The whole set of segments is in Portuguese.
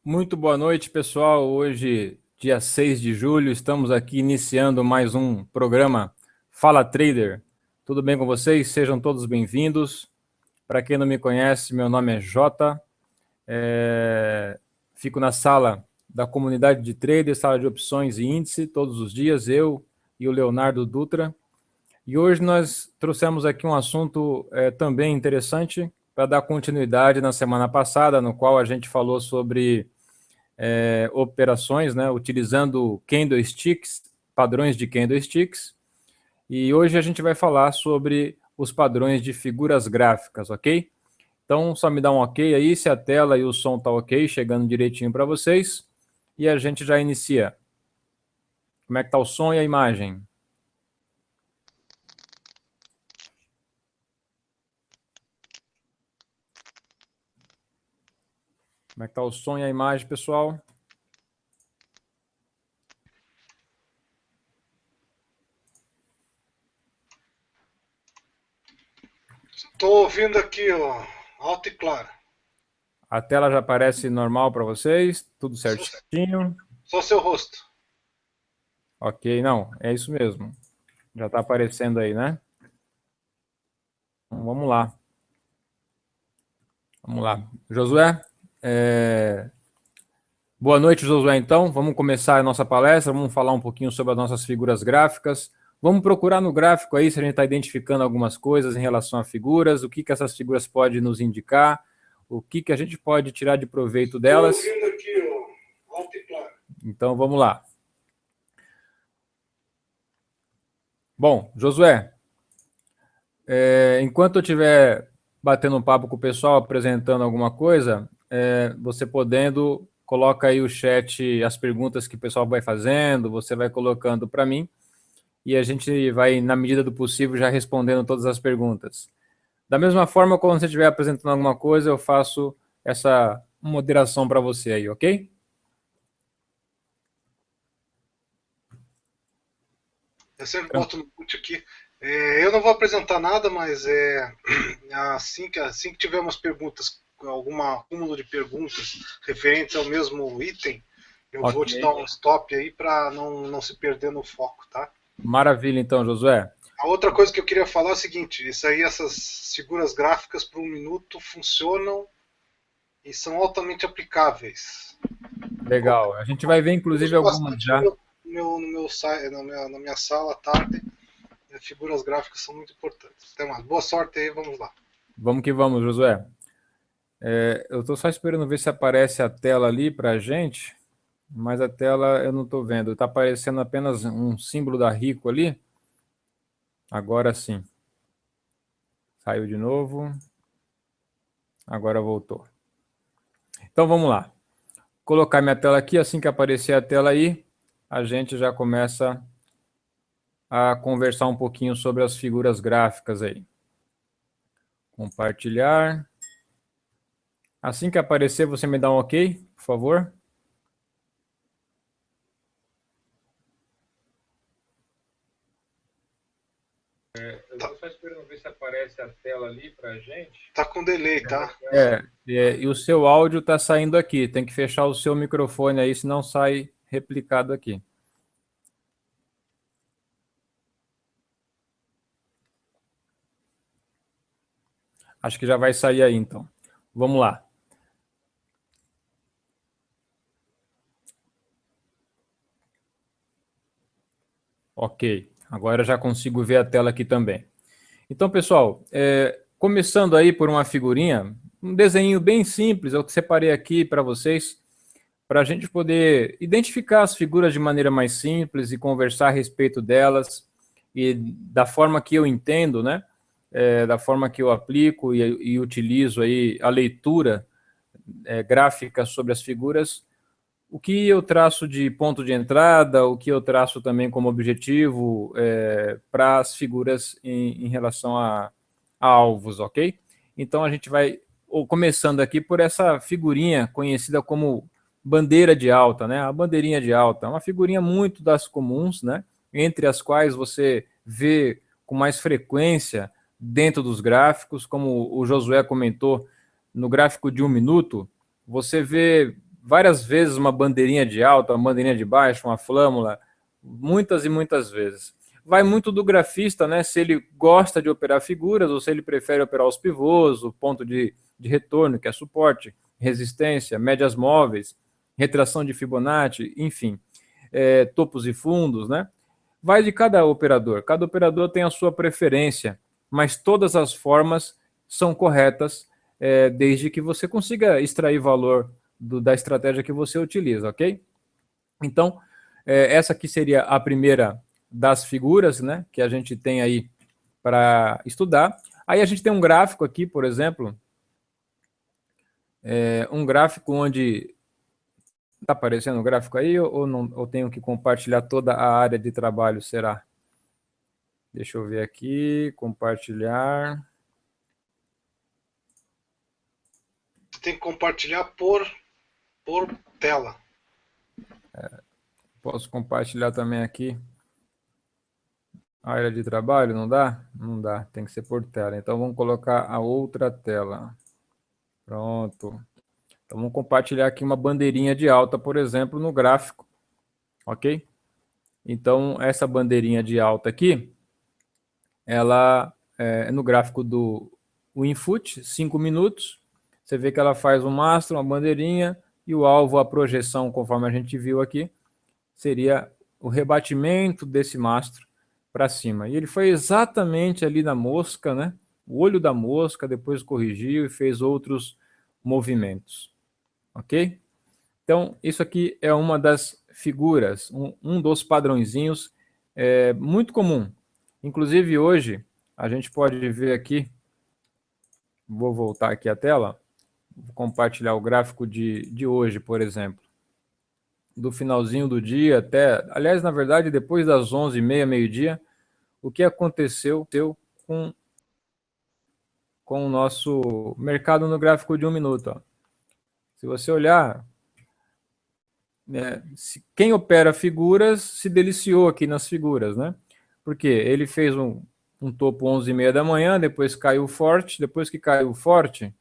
Muito boa noite, pessoal. Hoje, dia 6 de julho, estamos aqui iniciando mais um programa Fala Trader. Tudo bem com vocês? Sejam todos bem-vindos. Para quem não me conhece, meu nome é Jota. Fico na sala da comunidade de trader, sala de opções e índice, todos os dias, eu e o Leonardo Dutra. E hoje nós trouxemos aqui um assunto também interessante para dar continuidade na semana passada, no qual a gente falou sobre operações, né, utilizando candlesticks, padrões de candlesticks. E hoje a gente vai falar sobre os padrões de figuras gráficas, ok? Então, só me dá um ok aí, se a tela e o som tá ok, chegando direitinho para vocês. E a gente já inicia. Como é que tá o som e a imagem? Como é que tá o som e a imagem, pessoal? Estou ouvindo aqui, ó, alto e claro. A tela já aparece normal para vocês? Tudo Só, certinho? só seu rosto. Ok, não, é isso mesmo. Já está aparecendo aí, né? Então, vamos lá. Vamos lá. Josué, boa noite, Josué. Então, vamos começar a nossa palestra. Vamos falar um pouquinho sobre as nossas figuras gráficas. Vamos procurar no gráfico aí se a gente está identificando algumas coisas em relação a figuras, o que, que essas figuras podem nos indicar, o que, que a gente pode tirar de proveito Estou delas. ouvindo aqui, ó, alto e claro. Então, vamos lá. Bom, Josué, enquanto eu estiver batendo um papo com o pessoal, apresentando alguma coisa, você podendo, coloca aí o chat, as perguntas que o pessoal vai fazendo, você vai colocando para mim, e a gente vai, na medida do possível, já respondendo todas as perguntas. Da mesma forma, quando você estiver apresentando alguma coisa, eu faço essa moderação para você aí, ok? Eu sempre boto no mute aqui. Eu não vou apresentar nada, mas assim que tiver umas perguntas, algum acúmulo de perguntas referentes ao mesmo item, eu vou Ok. te dar um stop aí para não se perder no foco, tá? Maravilha, então, Josué. A outra coisa que eu queria falar é o seguinte: isso aí, essas figuras gráficas por um minuto funcionam e são altamente aplicáveis. Legal. A gente vai ver, inclusive, Uso algumas bastante já. na minha sala à tarde. Figuras gráficas são muito importantes. Até mais. Boa sorte aí, vamos lá. Vamos que vamos, Josué. Eu estou só esperando ver se aparece a tela ali para a gente, mas a tela eu não estou vendo. Está aparecendo apenas um símbolo da Rico ali. Agora sim. Saiu de novo. Agora voltou. Então vamos lá. Colocar minha tela aqui. Assim que aparecer a tela aí, a gente já começa a conversar um pouquinho sobre as figuras gráficas aí. Compartilhar. Assim que aparecer, você me dá um ok, por favor. Eu Tá, estou só esperando ver se aparece a tela ali para a gente. tá com delay, tá? E o seu áudio está saindo aqui. Tem que fechar o seu microfone aí, senão sai replicado aqui. Acho que já vai sair aí, então. Vamos lá. Ok. Agora já consigo ver a tela aqui também. Então, pessoal, começando aí por uma figurinha, um desenho bem simples, eu separei aqui para vocês, para a gente poder identificar as figuras de maneira mais simples e conversar a respeito delas e da forma que eu entendo, né? Da forma que eu aplico e utilizo aí a leitura gráfica sobre as figuras, o que eu traço de ponto de entrada, o que eu traço também como objetivo para as figuras em relação a alvos, ok? Então a gente vai começando aqui por essa figurinha conhecida como bandeira de alta, né? A bandeirinha de alta, é uma figurinha muito das comuns, né? Entre as quais você vê com mais frequência dentro dos gráficos, como o Josué comentou, no gráfico de um minuto, você vê várias vezes uma bandeirinha de alta, uma bandeirinha de baixa, uma flâmula, muitas e muitas vezes. Vai muito do grafista, né? Se ele gosta de operar figuras ou se ele prefere operar os pivôs, o ponto de retorno, que é suporte, resistência, médias móveis, retração de Fibonacci, enfim, topos e fundos, né? Vai de cada operador. Cada operador tem a sua preferência, mas todas as formas são corretas, desde que você consiga extrair valor da estratégia que você utiliza, ok? Então, essa aqui seria a primeira das figuras, né, que a gente tem aí para estudar. Aí a gente tem um gráfico aqui, por exemplo, um gráfico onde... Está aparecendo o gráfico aí ou não? Ou tenho que compartilhar toda a área de trabalho, será? Deixa eu ver aqui, compartilhar. Tem que compartilhar por tela. Posso compartilhar também aqui a área de trabalho? Não dá? Não dá, tem que ser por tela. Então vamos colocar a outra tela. Pronto. Então vamos compartilhar aqui uma bandeirinha de alta, por exemplo, no gráfico. Ok? Então essa bandeirinha de alta aqui, ela é no gráfico do Winfoot, 5 minutos. Você vê que ela faz um mastro, uma bandeirinha, e o alvo, a projeção, conforme a gente viu aqui, seria o rebatimento desse mastro para cima. E ele foi exatamente ali na mosca, né? O olho da mosca, depois corrigiu e fez outros movimentos. Ok? Então, isso aqui é uma das figuras, um dos padrõezinhos muito comum. Inclusive, hoje, a gente pode ver aqui, vou voltar aqui a tela, vou compartilhar o gráfico de hoje, por exemplo. Do finalzinho do dia até... Aliás, na verdade, depois das 11h30, meio-dia, o que aconteceu com o nosso mercado no gráfico de 1 minuto. Ó. Se você olhar, quem opera figuras se deliciou aqui nas figuras, né? Porque ele fez um topo 11h30 da manhã, depois caiu forte, depois que caiu forte,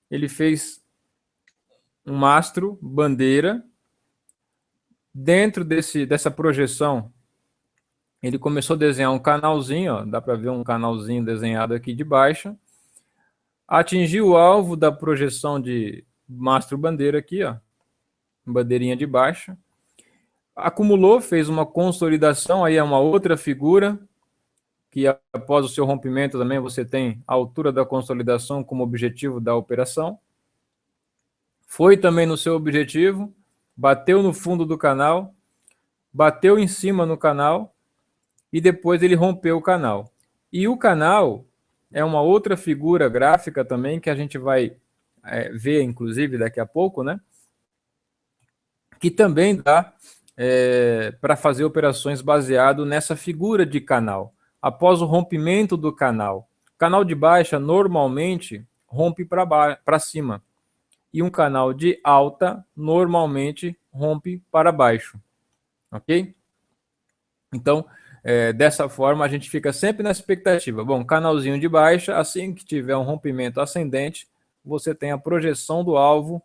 ele fez um mastro, bandeira, dentro dessa projeção. Ele começou a desenhar um canalzinho, ó, dá para ver um canalzinho desenhado aqui de baixo, atingiu o alvo da projeção de mastro bandeira aqui, ó, bandeirinha de baixo, acumulou, fez uma consolidação, aí é uma outra figura, que após o seu rompimento também você tem a altura da consolidação como objetivo da operação, foi também no seu objetivo, bateu no fundo do canal, bateu em cima no canal, e depois ele rompeu o canal. E o canal é uma outra figura gráfica também que a gente vai ver, inclusive, daqui a pouco, né? Que também dá para fazer operações baseado nessa figura de canal. Após o rompimento do canal, canal de baixa normalmente rompe para cima. E um canal de alta normalmente rompe para baixo. Ok? Então, dessa forma, a gente fica sempre na expectativa. Bom, canalzinho de baixa, assim que tiver um rompimento ascendente, você tem a projeção do alvo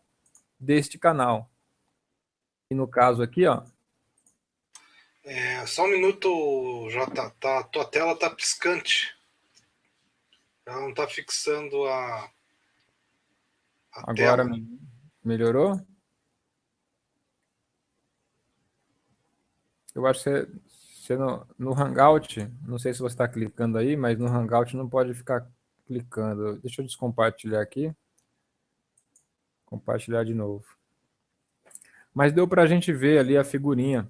deste canal. E no caso aqui, ó. Só um minuto, Jota. Tua tela tá piscante. Ela não tá fixando a Agora tela. melhorou? Eu acho que você no Hangout, não sei se você está clicando aí, mas no Hangout não pode ficar clicando. Deixa eu descompartilhar aqui. Compartilhar de novo. Mas deu para a gente ver ali a figurinha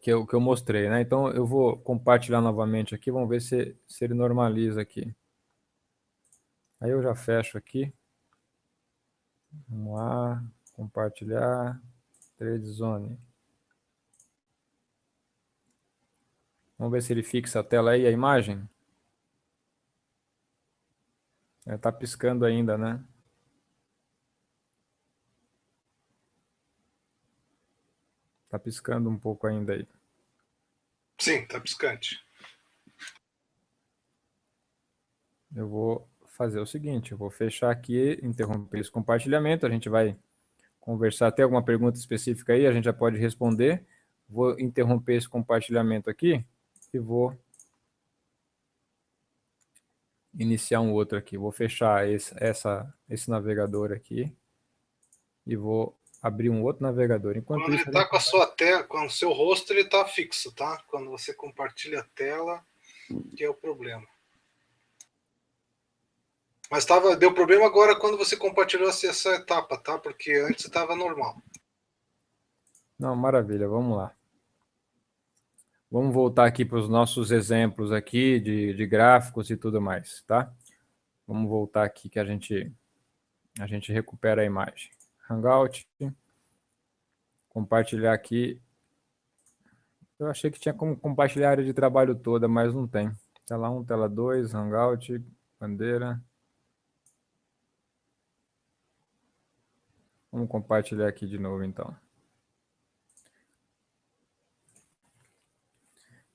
que eu mostrei, né? Então eu vou compartilhar novamente aqui, vamos ver se ele normaliza aqui. Aí eu já fecho aqui. Vamos lá, compartilhar, Trade Zone. Vamos ver se ele fixa a tela aí, a imagem. Tá piscando ainda, né? Tá piscando um pouco ainda aí. Sim, tá piscante. Eu vou fazer o seguinte, eu vou fechar aqui, interromper esse compartilhamento, a gente vai conversar. Tem alguma pergunta específica aí? A gente já pode responder. Vou interromper esse compartilhamento aqui e vou iniciar um outro aqui. Vou fechar esse navegador aqui e vou abrir um outro navegador. Enquanto Quando ele isso, está com a sua tela, com o seu rosto, ele está fixo, tá? Quando você compartilha a tela, que é o problema. Mas deu problema agora quando você compartilhou essa etapa, tá? Porque antes estava normal. não, maravilha, vamos lá. Vamos voltar aqui para os nossos exemplos aqui de gráficos e tudo mais, tá? Vamos voltar aqui que a gente recupera a imagem. Hangout, compartilhar aqui. Eu achei que tinha como compartilhar a área de trabalho toda, mas não tem. Tela 1, tela 2, Hangout, bandeira. Vamos compartilhar aqui de novo, então.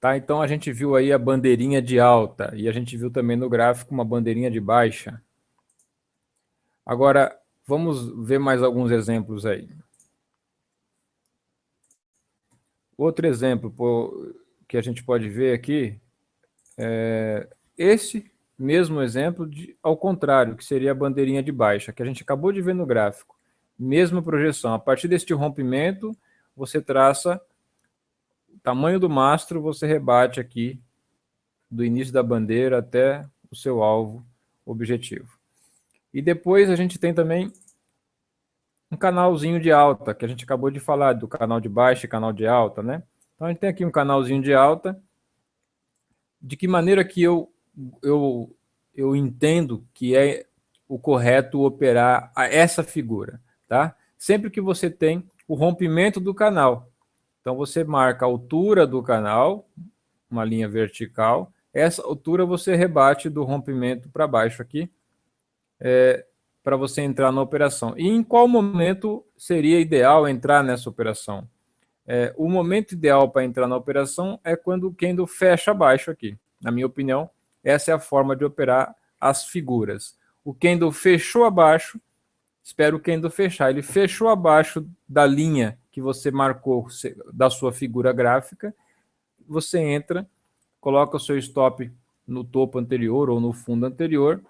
Tá, então a gente viu aí a bandeirinha de alta e a gente viu também no gráfico uma bandeirinha de baixa. Agora, vamos ver mais alguns exemplos aí. Outro exemplo que a gente pode ver aqui é esse mesmo exemplo ao contrário, que seria a bandeirinha de baixa, que a gente acabou de ver no gráfico. Mesma projeção. A partir deste rompimento, você traça o tamanho do mastro, você rebate aqui do início da bandeira até o seu alvo objetivo. E depois a gente tem também um canalzinho de alta, que a gente acabou de falar do canal de baixa e canal de alta, né? Então a gente tem aqui um canalzinho de alta. De que maneira que eu entendo que é o correto operar essa figura, tá? Sempre que você tem o rompimento do canal. Então você marca a altura do canal, uma linha vertical. Essa altura você rebate do rompimento para baixo aqui, para você entrar na operação. E em qual momento seria ideal entrar nessa operação? O momento ideal para entrar na operação é quando o candle fecha abaixo aqui. Na minha opinião, essa é a forma de operar as figuras. O candle fechou abaixo, espera o candle fechar. Ele fechou abaixo da linha que você marcou da sua figura gráfica, você entra, coloca o seu stop no topo anterior ou no fundo anterior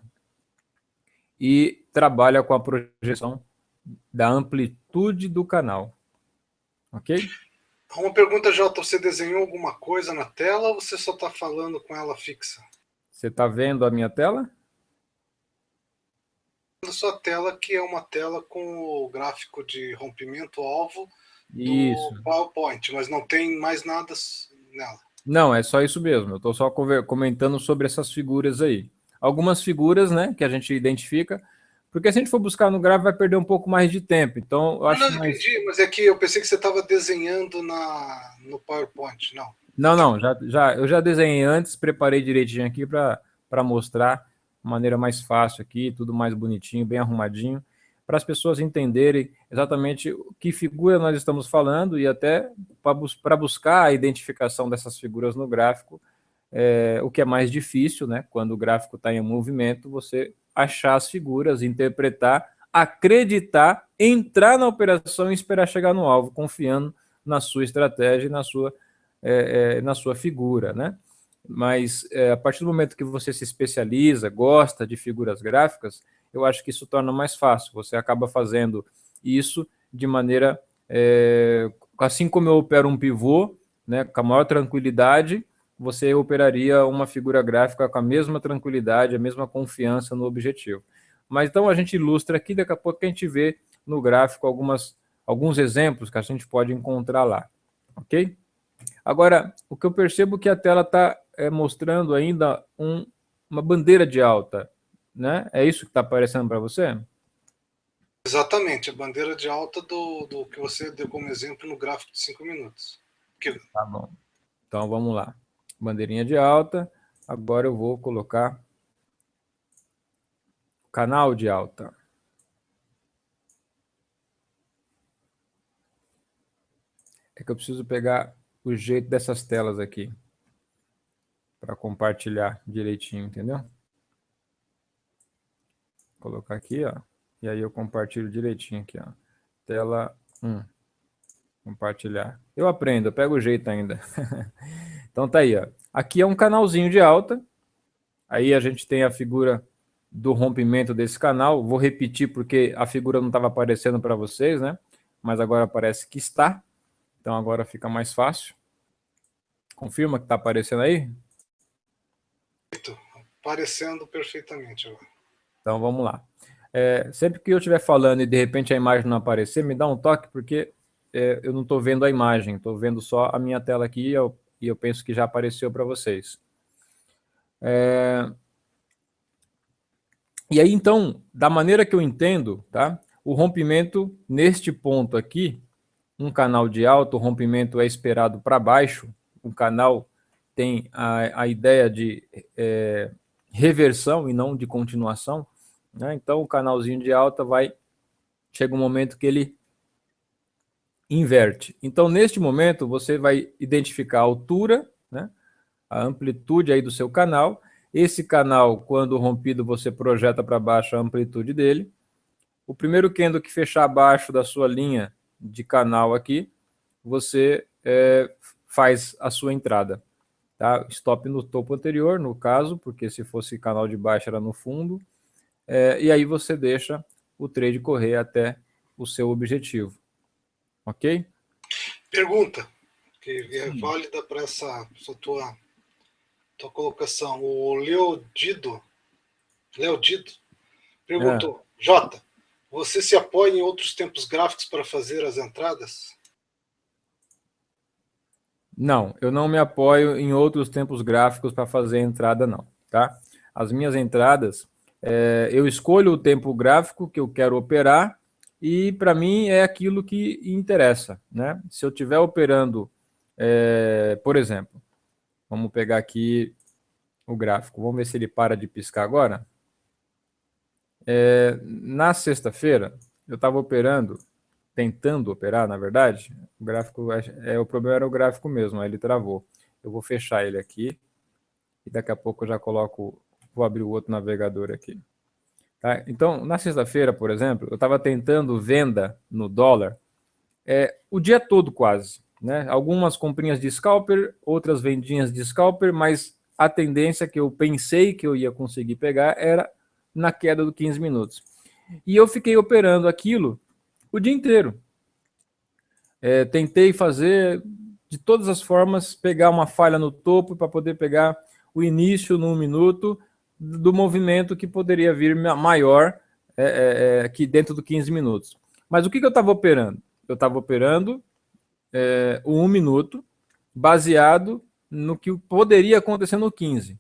e trabalha com a projeção da amplitude do canal. Ok? Uma pergunta, Jota, você desenhou alguma coisa na tela ou você só está falando com ela fixa? Você está vendo a minha tela? A sua tela, que é uma tela com o gráfico de rompimento-alvo Isso. do PowerPoint, mas não tem mais nada nela. Não, é só isso mesmo. Eu estou só comentando sobre essas figuras aí. Algumas figuras, né, que a gente identifica, porque se a gente for buscar no gráfico vai perder um pouco mais de tempo. Então, eu acho Não, mais. entendi, mas é que eu pensei que você estava desenhando no PowerPoint, não. Não, eu já desenhei antes, preparei direitinho aqui para mostrar de maneira mais fácil aqui, tudo mais bonitinho, bem arrumadinho, para as pessoas entenderem exatamente que figura nós estamos falando e até para buscar a identificação dessas figuras no gráfico, o que é mais difícil, né? Quando o gráfico está em movimento, você achar as figuras, interpretar, acreditar, entrar na operação e esperar chegar no alvo, confiando na sua estratégia e na sua figura, né? Mas a partir do momento que você se especializa, gosta de figuras gráficas, eu acho que isso torna mais fácil. Você acaba fazendo isso de maneira, assim como eu opero um pivô, né, com a maior tranquilidade, você operaria uma figura gráfica com a mesma tranquilidade, a mesma confiança no objetivo. Mas então a gente ilustra aqui, daqui a pouco a gente vê no gráfico alguns exemplos que a gente pode encontrar lá, ok? Agora, o que eu percebo é que a tela está mostrando ainda uma bandeira de alta, né? É isso que está aparecendo para você? Exatamente, a bandeira de alta do que você deu como exemplo no gráfico de 5 minutos. Tá bom. Então vamos lá. Bandeirinha de alta. Agora eu vou colocar canal de alta. É que eu preciso pegar o jeito dessas telas aqui para compartilhar direitinho, entendeu? Vou colocar aqui, ó. E aí eu compartilho direitinho aqui, ó. Tela 1. Compartilhar. Eu aprendo, eu pego o jeito ainda. Então tá aí, ó. Aqui é um canalzinho de alta. Aí a gente tem a figura do rompimento desse canal. Vou repetir porque a figura não estava aparecendo para vocês, né? Mas agora parece que está. Então agora fica mais fácil. Confirma que está aparecendo aí? Aparecendo perfeitamente agora. Então vamos lá. Sempre que eu estiver falando e de repente a imagem não aparecer, me dá um toque, porque eu não estou vendo a imagem, estou vendo só a minha tela aqui e eu penso que já apareceu para vocês. E aí, então, da maneira que eu entendo, tá? O rompimento neste ponto aqui, um canal de alta, o rompimento é esperado para baixo, o canal tem a ideia de reversão e não de continuação, né? Então, o canalzinho de alta chega um momento que ele inverte. Então, neste momento, você vai identificar a altura, né? A amplitude aí do seu canal. Esse canal, quando rompido, você projeta para baixo a amplitude dele. O primeiro candle que fechar abaixo da sua linha de canal aqui, você faz a sua entrada. Tá? Stop no topo anterior, no caso, porque se fosse canal de baixo era no fundo. E aí você deixa o trade correr até o seu objetivo. Ok? Pergunta, que é válida para essa tua colocação. O Leodido perguntou, Jota, você se apoia em outros tempos gráficos para fazer as entradas? Não, eu não me apoio em outros tempos gráficos para fazer entrada, não. Tá? As minhas entradas, eu escolho o tempo gráfico que eu quero operar e, para mim, é aquilo que interessa. Né? Se eu estiver operando, por exemplo, vamos pegar aqui o gráfico, vamos ver se ele para de piscar agora. Na sexta-feira, eu estava operando, tentando operar, na verdade, o gráfico, o problema era o gráfico mesmo, aí ele travou. Eu vou fechar ele aqui e daqui a pouco eu já vou abrir o outro navegador aqui. Tá? Então, na sexta-feira, por exemplo, eu estava tentando venda no dólar o dia todo quase. Né? Algumas comprinhas de scalper, outras vendinhas de scalper, mas a tendência que eu pensei que eu ia conseguir pegar era na queda do 15 minutos. E eu fiquei operando aquilo o dia inteiro. Tentei fazer de todas as formas, pegar uma falha no topo para poder pegar o início no 1 minuto do movimento que poderia vir maior que dentro do 15 minutos. Mas o que eu estava operando? Eu estava operando o 1 minuto baseado no que poderia acontecer no 15,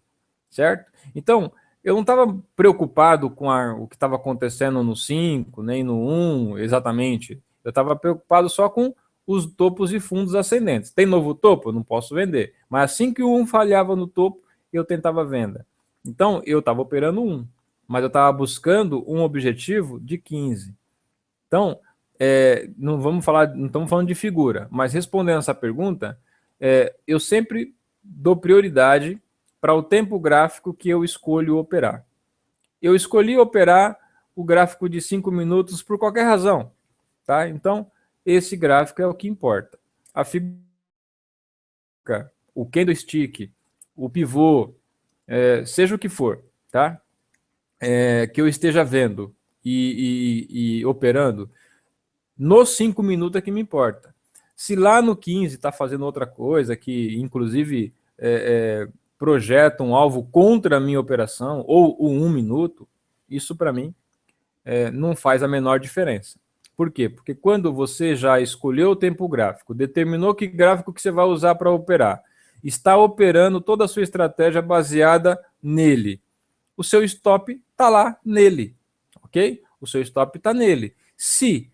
certo? Então, eu não estava preocupado com o que estava acontecendo no 5, nem no 1, exatamente. Eu estava preocupado só com os topos e fundos ascendentes. Tem novo topo? Eu não posso vender. Mas assim que o 1 falhava no topo, eu tentava venda. Então, eu estava operando 1, mas eu estava buscando um objetivo de 15. Então, não estamos falando de figura, mas respondendo essa pergunta, eu sempre dou prioridade para o tempo gráfico que eu escolho operar. Eu escolhi operar o gráfico de 5 minutos por qualquer razão. Tá? Então, esse gráfico é o que importa. A figura, o candlestick, o pivô, seja o que for, tá? Que eu esteja vendo e operando, nos 5 minutos é que me importa. Se lá no 15 está fazendo outra coisa, que inclusive projeta um alvo contra a minha operação, ou o 1 minuto, isso para mim não faz a menor diferença. Por quê? Porque quando você já escolheu o tempo gráfico, determinou que gráfico que você vai usar para operar, está operando toda a sua estratégia baseada nele. O seu stop está lá nele, ok? O seu stop está nele. Se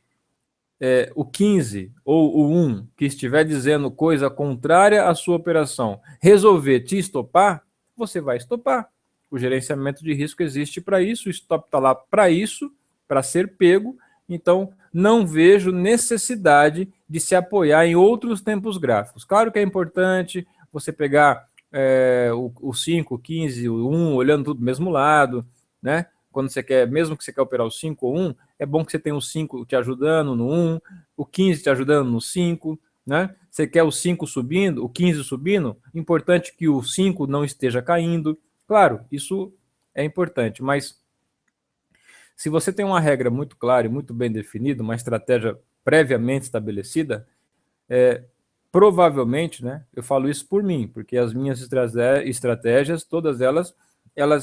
o 15 ou o 1 que estiver dizendo coisa contrária à sua operação resolver te estopar, você vai estopar. O gerenciamento de risco existe para isso, o stop está lá para isso, para ser pego. Então, não vejo necessidade de se apoiar em outros tempos gráficos. Claro que é importante você pegar o 5, o 15, o 1, olhando tudo do mesmo lado, né? quando você quer, mesmo que você quer operar o 5 ou 1, é bom que você tenha o 5 te ajudando no 1, o 15 te ajudando no 5, né? Você quer o 5 subindo, o 15 subindo, importante que o 5 não esteja caindo. Claro, isso é importante, mas se você tem uma regra muito clara e muito bem definida, uma estratégia previamente estabelecida, provavelmente, né, eu falo isso por mim, porque as minhas estratégias, todas elas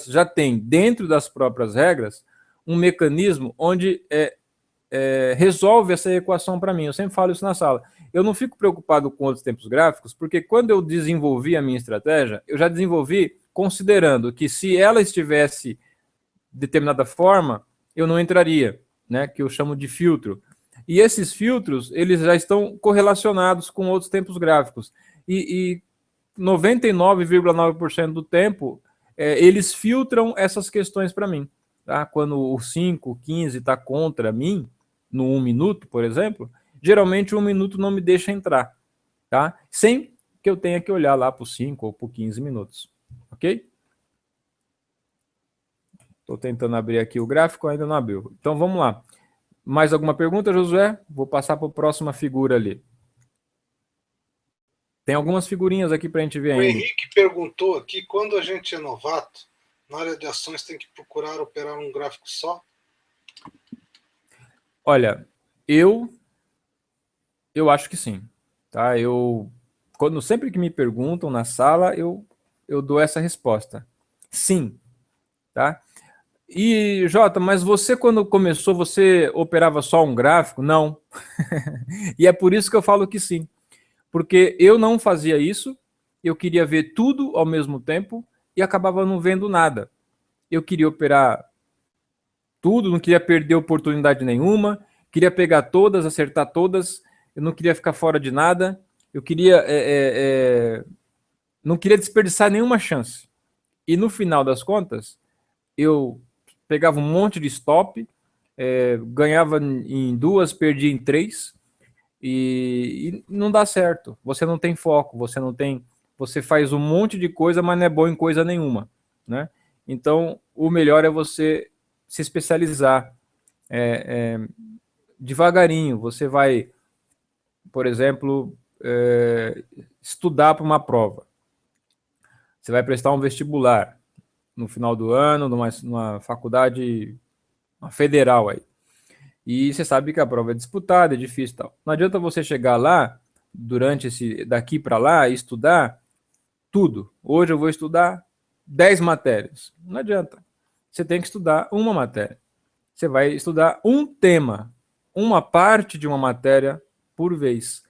já têm dentro das próprias regras um mecanismo onde resolve essa equação para mim. Eu sempre falo isso na sala. Eu não fico preocupado com outros tempos gráficos, porque quando eu desenvolvi a minha estratégia, eu já desenvolvi considerando que se ela estivesse de determinada forma, eu não entraria, né, que eu chamo de filtro. E esses filtros, eles já estão correlacionados com outros tempos gráficos. E 99,9% do tempo, eles filtram essas questões para mim. Tá? Quando o 5, 15 está contra mim, no 1 minuto, por exemplo, geralmente o 1 minuto não me deixa entrar. Tá? Sem que eu tenha que olhar lá para os 5 ou para 15 minutos. Ok? Estou tentando abrir aqui o gráfico, ainda não abriu. Então vamos lá. Mais alguma pergunta, Josué? Vou passar para a próxima figura ali. Tem algumas figurinhas aqui para a gente ver ainda. O Henrique perguntou aqui, quando a gente é novato, na área de ações tem que procurar operar um gráfico só? Olha, eu acho que sim. Tá? Sempre que me perguntam na sala, eu dou essa resposta. Sim. Tá? E, Jota, mas você quando começou, você operava só um gráfico? Não. E é por isso que eu falo que sim. Porque eu não fazia isso, eu queria ver tudo ao mesmo tempo e acabava não vendo nada. Eu queria operar tudo, não queria perder oportunidade nenhuma, queria pegar todas, acertar todas, eu não queria ficar fora de nada, eu queria não queria desperdiçar nenhuma chance. E no final das contas, eu pegava um monte de stop, ganhava em 2, perdia em 3, e não dá certo. Você não tem foco, você faz um monte de coisa, mas não é bom em coisa nenhuma, né? Então, o melhor é você se especializar devagarinho. Você vai, por exemplo, estudar para uma prova. Você vai prestar um vestibular no final do ano, numa faculdade, uma federal aí. E você sabe que a prova é disputada, é difícil e tal. Não adianta você chegar lá, daqui para lá, e estudar tudo. Hoje eu vou estudar 10 matérias. Não adianta. Você tem que estudar uma matéria. Você vai estudar um tema, uma parte de uma matéria por vez.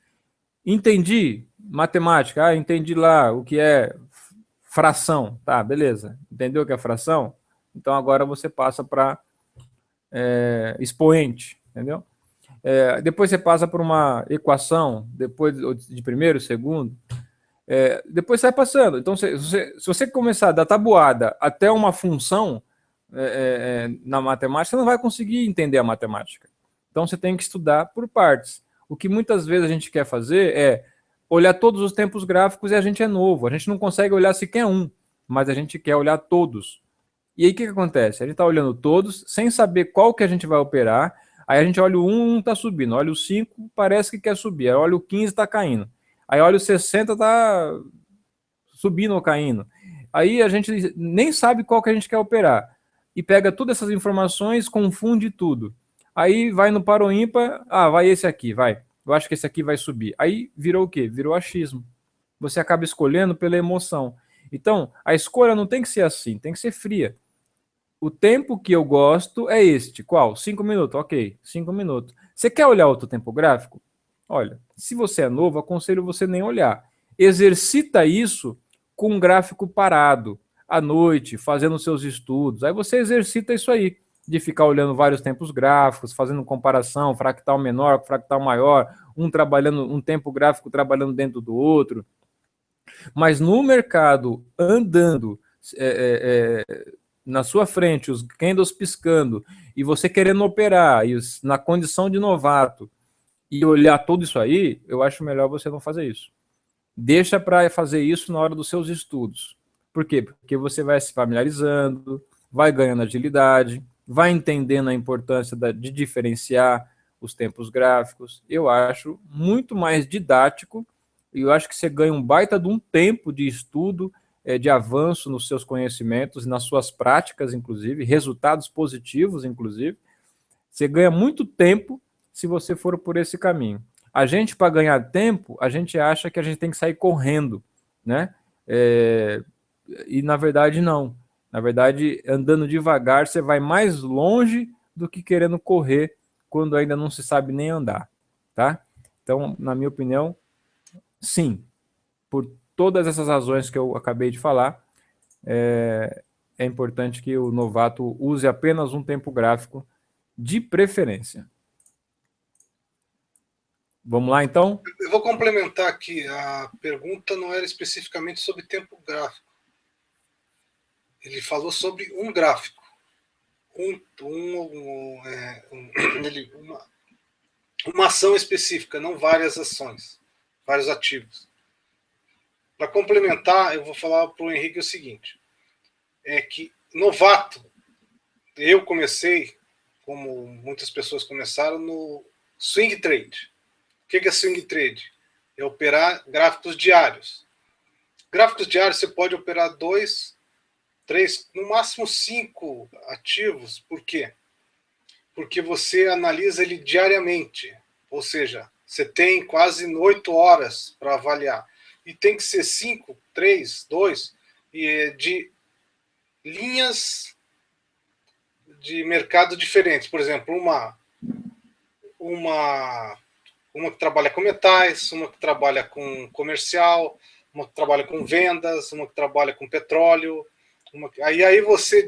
Entendi matemática, entendi lá o que é fração. Tá, beleza. Entendeu o que é fração? Então agora você passa para expoente, entendeu? Depois você passa por uma equação, depois de primeiro, segundo, depois você vai passando. Então, se você começar da tabuada até uma função na matemática, você não vai conseguir entender a matemática. Então, você tem que estudar por partes. O que muitas vezes a gente quer fazer é olhar todos os tempos gráficos e a gente é novo. A gente não consegue olhar sequer um, mas a gente quer olhar todos. E aí o que acontece? A gente está olhando todos, sem saber qual que a gente vai operar. Aí a gente olha o 1, está subindo. Olha o 5, parece que quer subir. Aí olha o 15, está caindo. Aí olha o 60, está subindo ou caindo. Aí a gente nem sabe qual que a gente quer operar. E pega todas essas informações, confunde tudo. Aí vai no par ou ímpar, vai esse aqui, vai. Eu acho que esse aqui vai subir. Aí virou o quê? Virou achismo. Você acaba escolhendo pela emoção. Então, a escolha não tem que ser assim, tem que ser fria. O tempo que eu gosto é este. Qual? 5 minutos. Ok, 5 minutos. Você quer olhar outro tempo gráfico? Olha, se você é novo, aconselho você nem olhar. Exercita isso com um gráfico parado, à noite, fazendo seus estudos. Aí você exercita isso aí, de ficar olhando vários tempos gráficos, fazendo comparação, fractal menor, fractal maior, um tempo gráfico trabalhando dentro do outro. Mas no mercado, andando na sua frente, os candles piscando, e você querendo operar, na condição de novato, e olhar tudo isso aí, eu acho melhor você não fazer isso. Deixa para fazer isso na hora dos seus estudos. Por quê? Porque você vai se familiarizando, vai ganhando agilidade, vai entendendo a importância de diferenciar os tempos gráficos. Eu acho muito mais didático e eu acho que você ganha um baita de um tempo de estudo, de avanço nos seus conhecimentos, nas suas práticas, inclusive, resultados positivos, inclusive. Você ganha muito tempo se você for por esse caminho. A gente, para ganhar tempo, a gente acha que a gente tem que sair correndo, né? E, na verdade, não. Na verdade, andando devagar, você vai mais longe do que querendo correr quando ainda não se sabe nem andar, tá? Então, na minha opinião, sim, por todas essas razões que eu acabei de falar, é importante que o novato use apenas um tempo gráfico, de preferência. Vamos lá, então? Eu vou complementar aqui. A pergunta não era especificamente sobre tempo gráfico. Ele falou sobre um gráfico. Uma ação específica, não várias ações, vários ativos. Para complementar, eu vou falar para o Henrique o seguinte: é que novato, eu comecei, como muitas pessoas começaram, no swing trade. O que é swing trade? É operar gráficos diários. Gráficos diários você pode operar 2, 3, no máximo 5 ativos. Por quê? Porque você analisa ele diariamente. Ou seja, você tem quase 8 horas para avaliar. E tem que ser 5, 3, 2, de linhas de mercado diferentes. Por exemplo, uma que trabalha com metais, uma que trabalha com comercial, uma que trabalha com vendas, uma que trabalha com petróleo. Aí você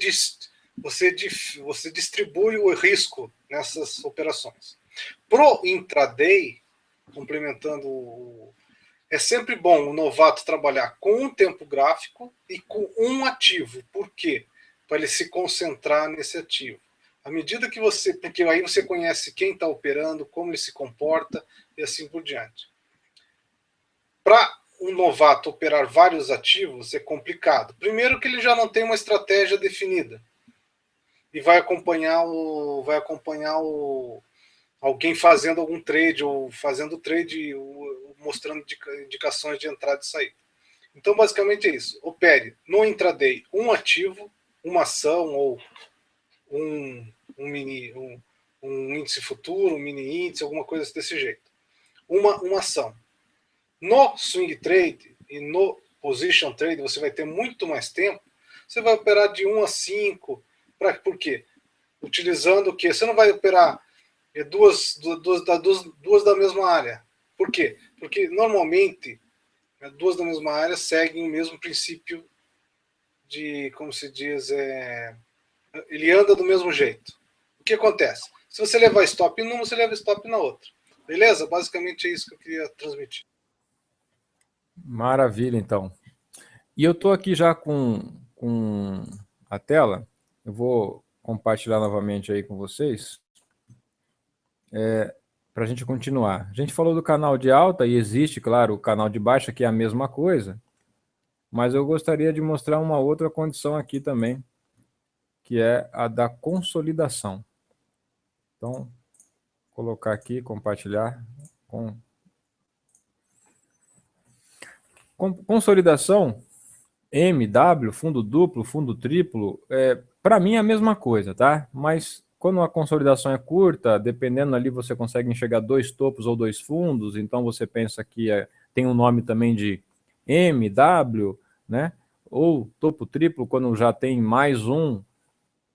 distribui o risco nessas operações. Pro intraday, complementando, é sempre bom o novato trabalhar com um tempo gráfico e com um ativo. Por quê? Para ele se concentrar nesse ativo. À medida que porque aí você conhece quem está operando, como ele se comporta e assim por diante. Para um novato operar vários ativos é complicado. Primeiro que ele já não tem uma estratégia definida e vai acompanhar alguém fazendo algum trade ou fazendo trade, mostrando indicações de entrada e saída. Então, basicamente é isso. Opere no intraday um ativo, uma ação ou um índice futuro, um mini índice, alguma coisa desse jeito. Uma ação. No swing trade e no position trade você vai ter muito mais tempo. Você vai operar de 1 a 5. Por quê? Utilizando o quê? Você não vai operar duas da mesma área. Por quê? Porque normalmente duas da mesma área seguem o mesmo princípio de, como se diz, ele anda do mesmo jeito. O que acontece? Se você levar stop em uma, você leva stop na outra. Beleza? Basicamente é isso que eu queria transmitir. Maravilha, então. E eu estou aqui já com a tela. Eu vou compartilhar novamente aí com vocês. Para a gente continuar. A gente falou do canal de alta e existe, claro, o canal de baixa, que é a mesma coisa. Mas eu gostaria de mostrar uma outra condição aqui também, que é a da consolidação. Então, vou colocar aqui, compartilhar. Consolidação, MW, fundo duplo, fundo triplo, para mim é a mesma coisa, tá? Mas quando a consolidação é curta, dependendo ali você consegue enxergar 2 topos ou 2 fundos, então você pensa que tem um nome também de MW, né? Ou topo triplo, quando já tem mais um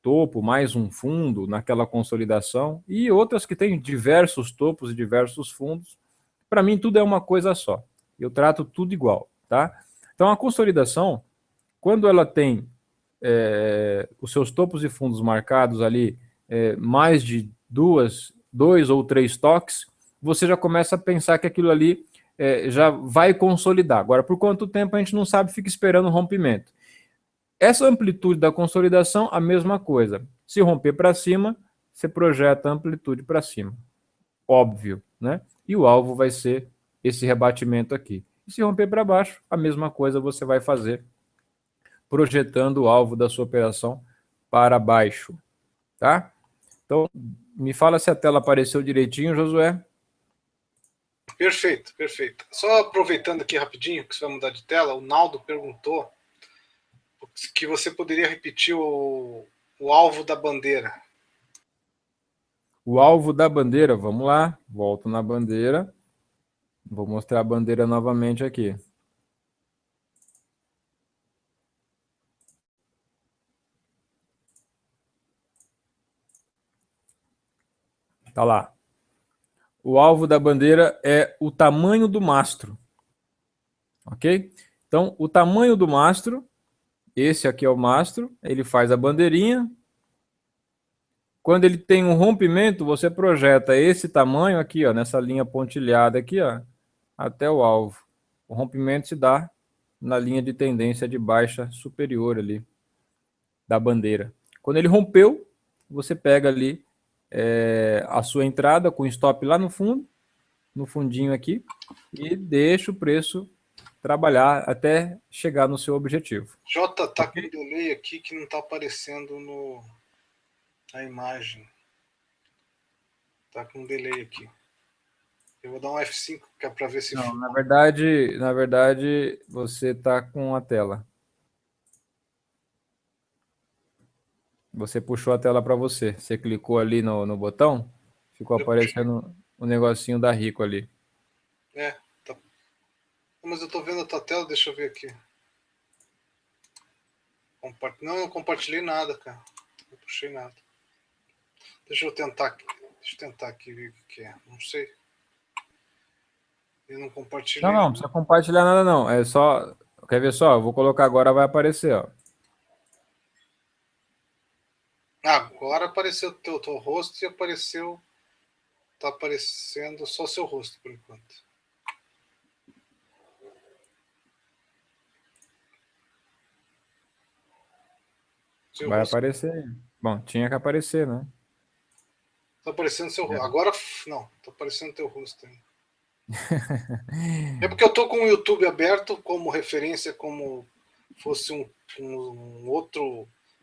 topo, mais um fundo naquela consolidação, e outras que têm diversos topos e diversos fundos. Para mim, tudo é uma coisa só. Eu trato tudo igual, tá? Então, a consolidação, quando ela tem os seus topos e fundos marcados ali, mais de 2 ou 3 toques, você já começa a pensar que aquilo ali já vai consolidar. Agora, por quanto tempo a gente não sabe, fica esperando o rompimento. Essa amplitude da consolidação, a mesma coisa. Se romper para cima, você projeta a amplitude para cima. Óbvio, né? E o alvo vai ser esse rebatimento aqui. E se romper para baixo, a mesma coisa você vai fazer, projetando o alvo da sua operação para baixo. tá? Então, me fala se a tela apareceu direitinho, Josué. Perfeito, perfeito. Só aproveitando aqui rapidinho, que você vai mudar de tela, o Naldo perguntou que você poderia repetir o alvo da bandeira. O alvo da bandeira, vamos lá, volto na bandeira. Vou mostrar a bandeira novamente aqui. Tá lá. O alvo da bandeira é o tamanho do mastro. Ok? Então, o tamanho do mastro, esse aqui é o mastro, ele faz a bandeirinha. Quando ele tem um rompimento, você projeta esse tamanho aqui, ó, nessa linha pontilhada aqui, ó, até o alvo. O rompimento se dá na linha de tendência de baixa superior ali da bandeira. Quando ele rompeu, você pega ali a sua entrada com stop lá no fundo, no fundinho aqui, e deixa o preço trabalhar até chegar no seu objetivo. J tá com Ok? um delay aqui que não tá aparecendo na imagem. Tá com um delay aqui. Eu vou dar um F5 que é para ver se. Não, na verdade, você está com a tela. Você puxou a tela para você. Você clicou ali no botão, ficou Eu puxei. aparecendo o negocinho da Rico ali. É, tá. Mas eu tô vendo a tua tela, deixa eu ver aqui. Não, não compartilhei nada, cara. Não puxei nada. Deixa eu tentar aqui. Deixa eu tentar aqui ver o que é. Não sei. Eu não Não, compartilhei não, não nada. precisa compartilhar nada não. É só, quer ver só? Eu vou colocar agora, vai aparecer, ó. Agora apareceu o teu rosto e apareceu. Tá aparecendo só seu rosto por enquanto. Seu Vai rosto. aparecer. Bom, tinha que aparecer, né? Tá aparecendo seu rosto. É. Agora não, tá aparecendo teu rosto aí. É porque eu tô com o YouTube aberto como referência, como fosse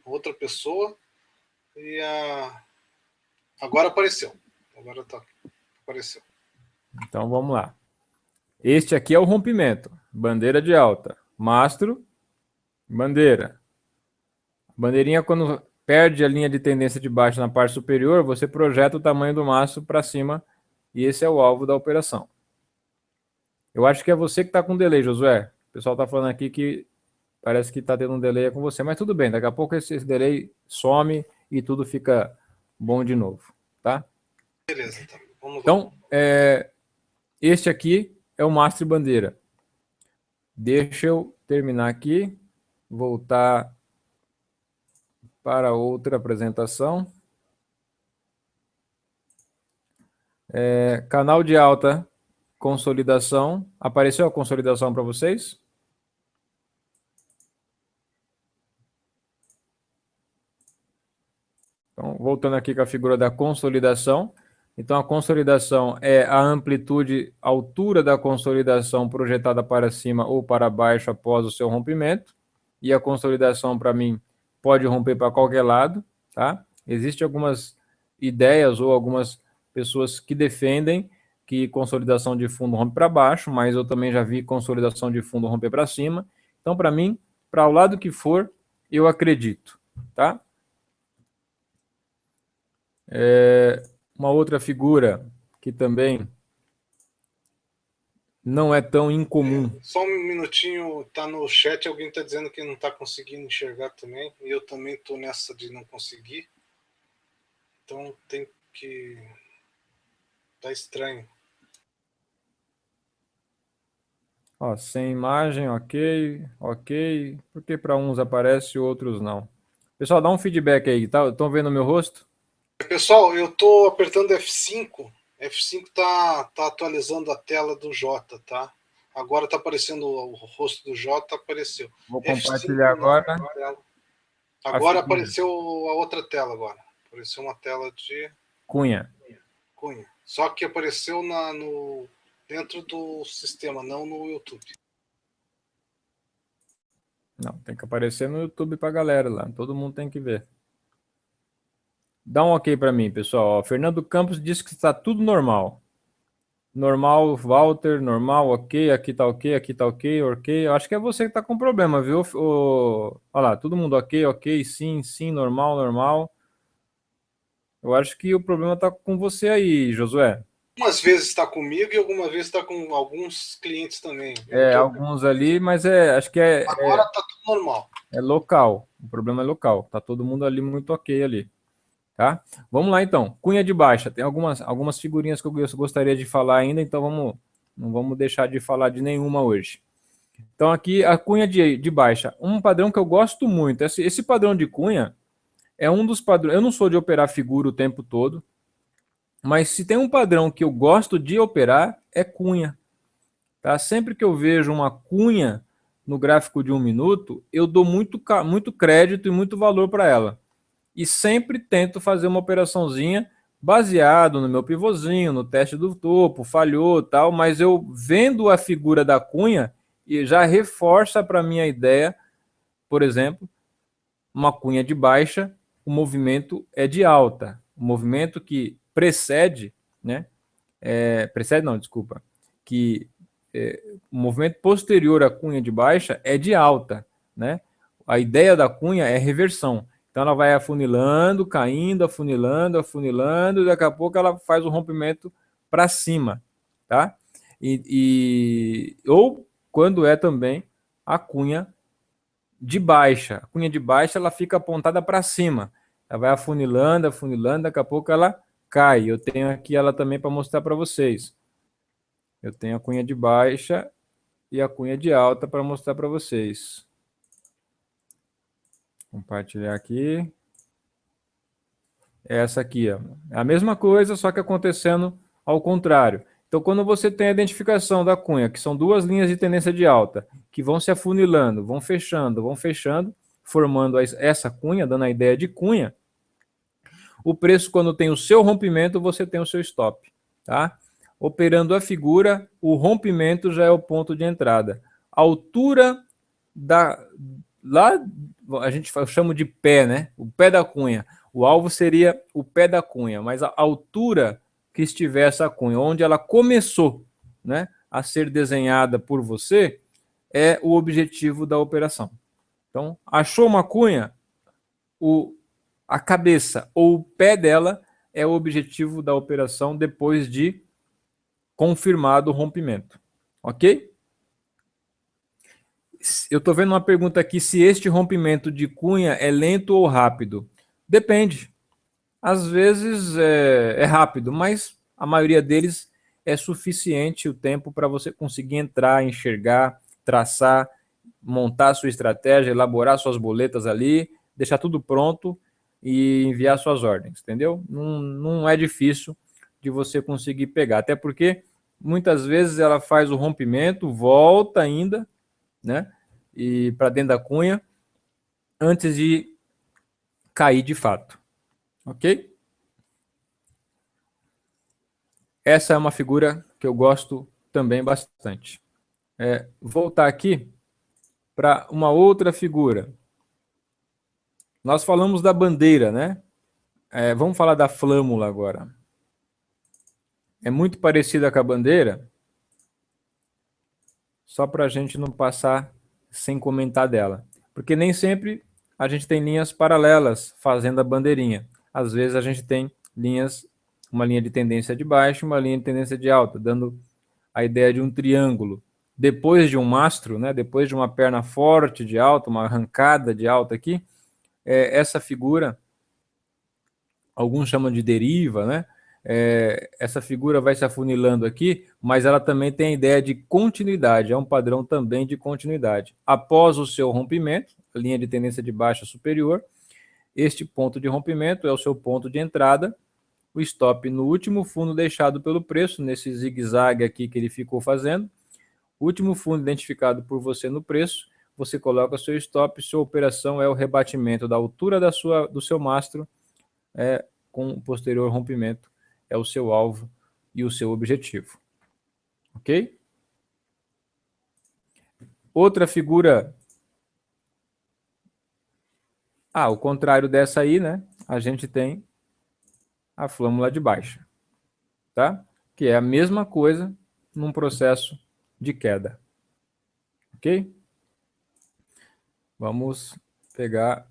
outra pessoa. E agora apareceu. Agora tá. Apareceu. Então vamos lá. Este aqui é o rompimento. Bandeira de alta. Mastro, bandeira. Bandeirinha, quando perde a linha de tendência de baixo na parte superior, você projeta o tamanho do mastro para cima e esse é o alvo da operação. Eu acho que é você que está com delay, Josué. O pessoal está falando aqui que parece que está tendo um delay com você, mas tudo bem, daqui a pouco esse delay some e tudo fica bom de novo, tá? Beleza, então. Vamos lá. Então, este aqui é o mastro e bandeira. Deixa eu terminar aqui, voltar para outra apresentação. Canal de alta, consolidação. Apareceu a consolidação para vocês? Então, voltando aqui com a figura da consolidação. Então, a consolidação é a amplitude, altura da consolidação projetada para cima ou para baixo após o seu rompimento. E a consolidação, para mim, pode romper para qualquer lado, tá? Existem algumas ideias ou algumas pessoas que defendem que consolidação de fundo rompe para baixo, mas eu também já vi consolidação de fundo romper para cima. Então, para mim, para o lado que for, eu acredito, tá? Uma outra figura que também não é tão incomum. Só um minutinho, tá no chat, alguém tá dizendo que não tá conseguindo enxergar também. E eu também tô nessa de não conseguir. Então tem que. Tá estranho. Ó, sem imagem, ok, ok. Por que para uns aparece e outros não? Pessoal, dá um feedback aí, tá? Estão vendo o meu rosto? Pessoal, eu tô apertando F5. F5 tá atualizando a tela do J, tá? Agora tá aparecendo o rosto do J, apareceu. Vou F5 compartilhar na agora tela. a Agora figura. apareceu a outra tela agora. Apareceu uma tela de Cunha. Cunha. Só que apareceu dentro do sistema, não no YouTube. Não, tem que aparecer no YouTube para a galera lá. Todo mundo tem que ver. Dá um ok para mim, pessoal. Ó, Fernando Campos disse que está tudo normal. Normal, Walter, normal, ok, aqui tá ok, aqui tá ok, ok. Eu acho que é você que tá com problema, viu? Olha lá, todo mundo ok, ok, sim, sim, normal, normal. Eu acho que o problema tá com você aí, Josué. Algumas vezes está comigo e algumas vezes está com alguns clientes também. Eu não É, tô... alguns ali, mas acho que Agora está tudo normal. é local. O problema é local. Tá todo mundo ali muito ok ali, tá? Vamos lá então. Cunha de baixa. Tem algumas figurinhas que eu gostaria de falar ainda, então não vamos deixar de falar de nenhuma hoje. Então aqui a cunha de baixa, um padrão que eu gosto muito. Esse padrão de cunha é um dos padrões. Eu não sou de operar figura o tempo todo, mas se tem um padrão que eu gosto de operar é cunha. Tá? Sempre que eu vejo uma cunha no gráfico de 1 minuto, eu dou muito crédito e muito valor para ela. E sempre tento fazer uma operaçãozinha baseado no meu pivôzinho, no teste do topo, falhou tal, mas eu vendo a figura da cunha e já reforça para mim a ideia, por exemplo, uma cunha de baixa, o movimento é de alta. O movimento que precede, né? Precede não, desculpa, que o movimento posterior à cunha de baixa é de alta, né? A ideia da cunha é reversão. Então ela vai afunilando, caindo, afunilando, afunilando, e daqui a pouco ela faz o rompimento para cima, tá? Ou quando é também a cunha de baixa. A cunha de baixa ela fica apontada para cima. Ela vai afunilando, afunilando, daqui a pouco ela cai. Eu tenho aqui ela também para mostrar para vocês. Eu tenho a cunha de baixa e a cunha de alta para mostrar para vocês. Compartilhar aqui. Essa aqui, ó. É a mesma coisa, só que acontecendo ao contrário. Então, quando você tem a identificação da cunha, que são duas linhas de tendência de alta, que vão se afunilando, vão fechando, formando essa cunha, dando a ideia de cunha, o preço, quando tem o seu rompimento, você tem o seu stop, tá? Operando a figura, o rompimento já é o ponto de entrada. A altura da lá a gente eu chamo de pé, né? O pé da cunha. O alvo seria o pé da cunha, mas a altura que estiver essa cunha, onde ela começou, né, a ser desenhada por você, é o objetivo da operação. Então, achou uma cunha, a cabeça ou o pé dela é o objetivo da operação depois de confirmado o rompimento. Ok? Eu estou vendo uma pergunta aqui se este rompimento de cunha é lento ou rápido. Depende. Às vezes é rápido, mas a maioria deles é suficiente o tempo para você conseguir entrar, enxergar, traçar, montar sua estratégia, elaborar suas boletas ali, deixar tudo pronto e enviar suas ordens, entendeu? Não é difícil de você conseguir pegar, até porque muitas vezes ela faz o rompimento, volta ainda, né? E para dentro da cunha antes de cair de fato, ok? Essa é uma figura que eu gosto também bastante. Voltar aqui para uma outra figura. Nós falamos da bandeira, né? Vamos falar da flâmula agora. É muito parecida com a bandeira, só para a gente não passar sem comentar dela. Porque nem sempre a gente tem linhas paralelas fazendo a bandeirinha. Às vezes a gente tem uma linha de tendência de baixa e uma linha de tendência de alta, dando a ideia de um triângulo. Depois de um mastro, né, depois de uma perna forte de alta, uma arrancada de alta aqui, essa figura, alguns chamam de deriva, né? Essa figura vai se afunilando aqui, mas ela também tem a ideia de continuidade, é um padrão também de continuidade. Após o seu rompimento, a linha de tendência de baixa superior, este ponto de rompimento é o seu ponto de entrada, o stop no último fundo deixado pelo preço, nesse zigue-zague aqui que ele ficou fazendo, o último fundo identificado por você no preço, você coloca seu stop, sua operação é o rebatimento da altura do seu mastro com o posterior rompimento, é o seu alvo e o seu objetivo. Ok? Outra figura. O contrário dessa aí, né? A gente tem a flâmula de baixa, tá? Que é a mesma coisa num processo de queda. Ok? Vamos pegar...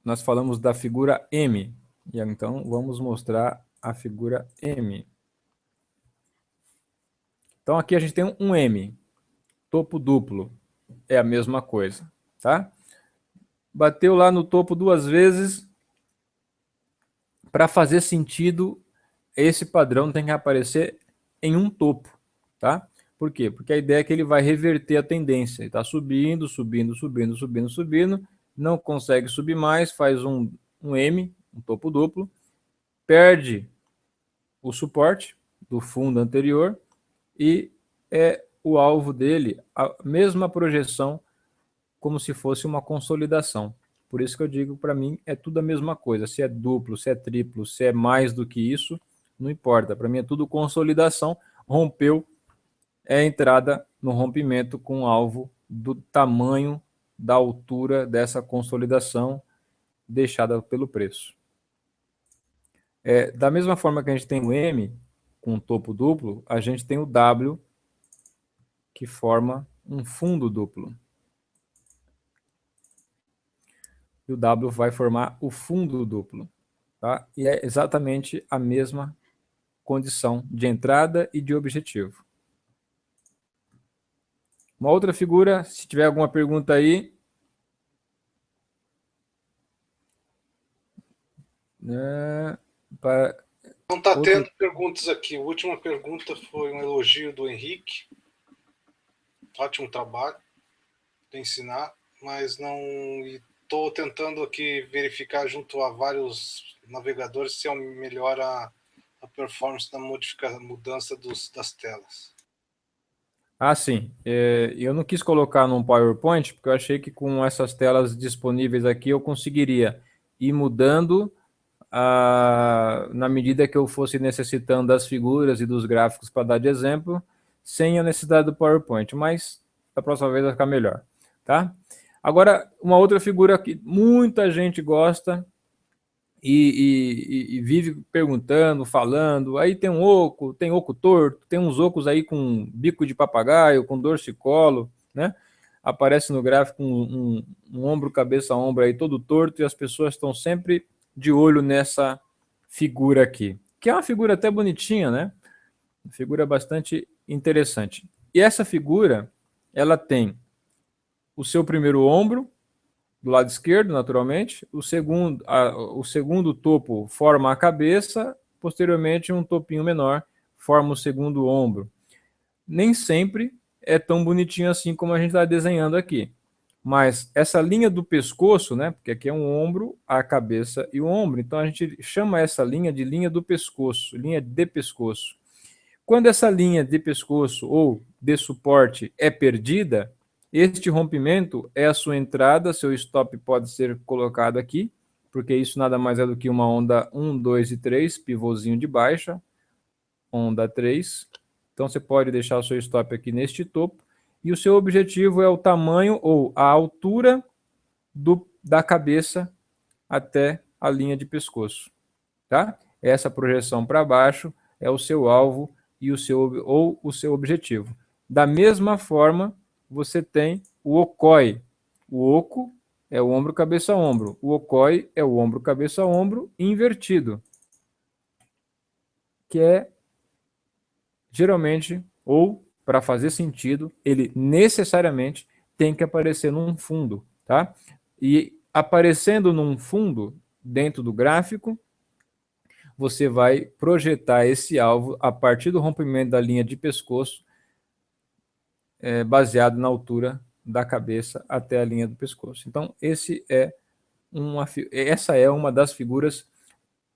Nós falamos da figura M, e então vamos mostrar a figura M. Então aqui a gente tem um M, topo duplo, é a mesma coisa, tá? Bateu lá no topo 2 vezes, para fazer sentido, esse padrão tem que aparecer em um topo, tá? Por quê? Porque a ideia é que ele vai reverter a tendência. Ele está subindo, subindo, subindo, subindo, subindo, não consegue subir mais, faz um M, um topo duplo, perde o suporte do fundo anterior e é o alvo dele a mesma projeção, como se fosse uma consolidação. Por isso que eu digo, para mim, é tudo a mesma coisa. Se é duplo, se é triplo, se é mais do que isso, não importa. Para mim é tudo consolidação. Rompeu, é entrada no rompimento com alvo do tamanho, da altura dessa consolidação deixada pelo preço. Da mesma forma que a gente tem o M com topo duplo, a gente tem o W que forma um fundo duplo. E o W vai formar o fundo duplo, tá? E é exatamente a mesma condição de entrada e de objetivo. Uma outra figura, se tiver alguma pergunta aí. Não está tendo perguntas aqui. A última pergunta foi um elogio do Henrique. Ótimo trabalho de ensinar, mas não... Estou tentando aqui verificar junto a vários navegadores se melhora a performance da mudança das telas. Ah, sim. Eu não quis colocar num PowerPoint, porque eu achei que com essas telas disponíveis aqui eu conseguiria ir mudando na medida que eu fosse necessitando das figuras e dos gráficos para dar de exemplo, sem a necessidade do PowerPoint, mas da próxima vez vai ficar melhor, tá? Agora, uma outra figura que muita gente gosta e vive perguntando, falando, aí tem tem oco torto, tem uns ocos aí com bico de papagaio, com dorsicolo, né? Aparece no gráfico um ombro, cabeça, ombro aí todo torto e as pessoas estão sempre de olho nessa figura aqui, que é uma figura até bonitinha, né? Uma figura bastante interessante. E essa figura, ela tem o seu primeiro ombro, do lado esquerdo, naturalmente, o segundo topo forma a cabeça, posteriormente um topinho menor forma o segundo ombro. Nem sempre é tão bonitinho assim como a gente está desenhando aqui. Mas essa linha do pescoço, né? Porque aqui é um ombro, a cabeça e o ombro. Então a gente chama essa linha de linha do pescoço, linha de pescoço. Quando essa linha de pescoço ou de suporte é perdida, este rompimento é a sua entrada, seu stop pode ser colocado aqui, porque isso nada mais é do que uma onda 1, 2 e 3, pivôzinho de baixa, onda 3. Então você pode deixar o seu stop aqui neste topo, e o seu objetivo é o tamanho ou a altura da cabeça até a linha de pescoço, tá? Essa projeção para baixo é o seu alvo e o seu objetivo. Da mesma forma, você tem o okoi. O oco é o ombro, cabeça, ombro. O okoi é o ombro, cabeça, ombro invertido, que é geralmente, ou para fazer sentido, ele necessariamente tem que aparecer num fundo, tá? E aparecendo num fundo dentro do gráfico, você vai projetar esse alvo a partir do rompimento da linha de pescoço, baseado na altura da cabeça até a linha do pescoço. Então, essa é uma das figuras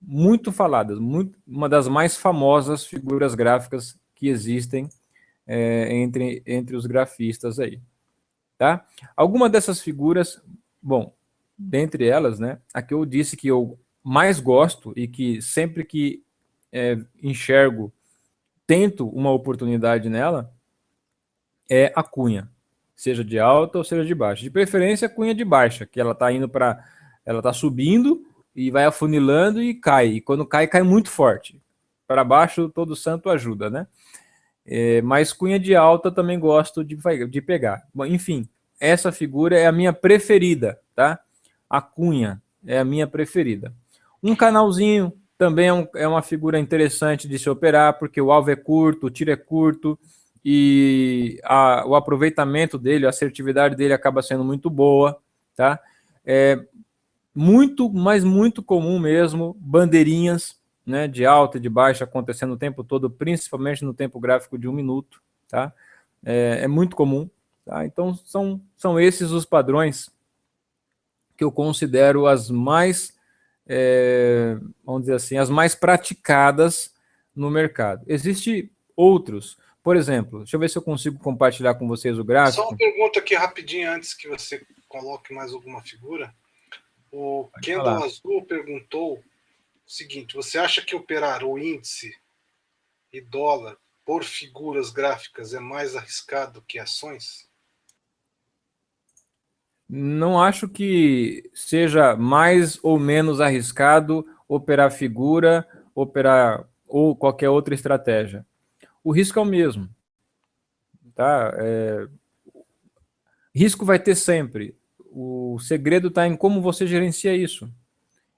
muito faladas, uma das mais famosas figuras gráficas que existem entre os grafistas aí. Tá? Alguma dessas figuras, bom, dentre elas, né, a que eu disse que eu mais gosto e que sempre que enxergo, tento uma oportunidade nela, é a cunha, seja de alta ou seja de baixa. De preferência, a cunha de baixa, que ela está indo ela está subindo e vai afunilando e cai. E quando cai, cai muito forte. Para baixo, todo santo ajuda, né? Mas cunha de alta também gosto de pegar. Bom, enfim, essa figura é a minha preferida, tá? A cunha é a minha preferida. Um canalzinho também é uma figura interessante de se operar, porque o alvo é curto, o tiro é curto, e o aproveitamento dele, a assertividade dele acaba sendo muito boa, tá? É muito, mas muito comum mesmo, bandeirinhas, né, de alta e de baixa acontecendo o tempo todo, principalmente no tempo gráfico de 1 minuto, tá? É muito comum, tá? Então são esses os padrões que eu considero as mais, vamos dizer assim, as mais praticadas no mercado. Existem outros, por exemplo, deixa eu ver se eu consigo compartilhar com vocês o Só uma gráfico. pergunta aqui rapidinho antes que você coloque mais alguma figura. O Pode Kendall falar. Azul perguntou o seguinte: você acha que operar o índice e dólar por figuras gráficas é mais arriscado que ações? Não acho que seja mais ou menos arriscado operar figura, operar ou qualquer outra estratégia. O risco é o mesmo, tá? Risco vai ter sempre. O segredo está em como você gerencia isso.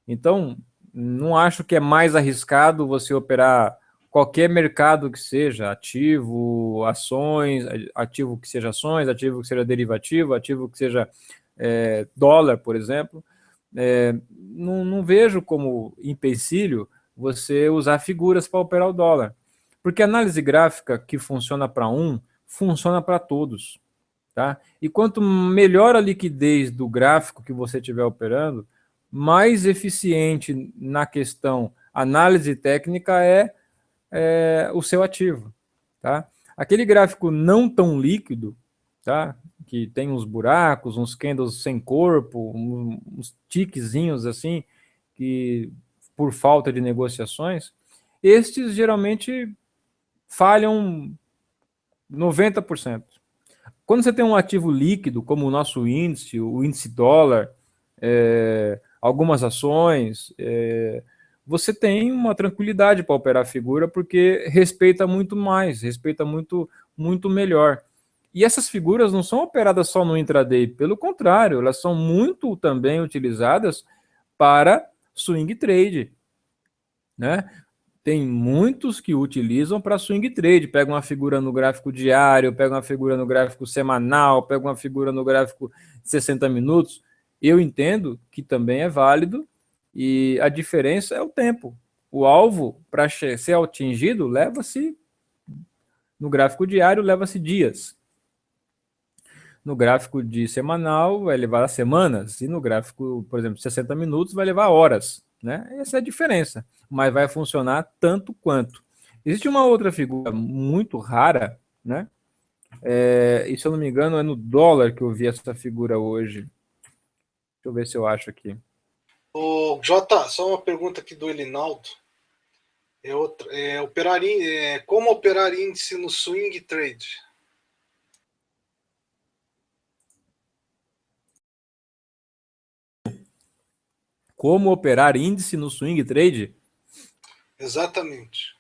Então, não acho que é mais arriscado você operar qualquer mercado que seja, ativo, ações, ativo que seja ações, ativo que seja derivativo, ativo que seja dólar, por exemplo. Não vejo como empecilho você usar figuras para operar o dólar. Porque a análise gráfica que funciona para um, funciona para todos. Tá? E quanto melhor a liquidez do gráfico que você estiver operando, mais eficiente na questão análise técnica é o seu ativo. Tá? Aquele gráfico não tão líquido, tá? Que tem uns buracos, uns candles sem corpo, uns tiquezinhos assim, que por falta de negociações, estes geralmente falham 90%. Quando você tem um ativo líquido, como o nosso índice, o índice dólar, algumas ações, você tem uma tranquilidade para operar a figura, porque respeita muito mais, respeita muito, muito melhor. E essas figuras não são operadas só no intraday, pelo contrário, elas são muito também utilizadas para swing trade, né? Tem muitos que utilizam para swing trade, pega uma figura no gráfico diário, pega uma figura no gráfico semanal, pega uma figura no gráfico de 60 minutos. Eu entendo que também é válido e a diferença é o tempo. O alvo para ser atingido leva-se, no gráfico diário, leva-se dias. No gráfico de semanal vai levar semanas e no gráfico, por exemplo, 60 minutos vai levar horas, né? Essa é a diferença, mas vai funcionar tanto quanto. Existe uma outra figura muito rara, né? E se eu não me engano é no dólar que eu vi essa figura hoje. Deixa eu ver se eu acho aqui. O Jota, só uma pergunta aqui do Elinaldo. Como operar índice no swing trade? Como operar índice no swing trade? Exatamente.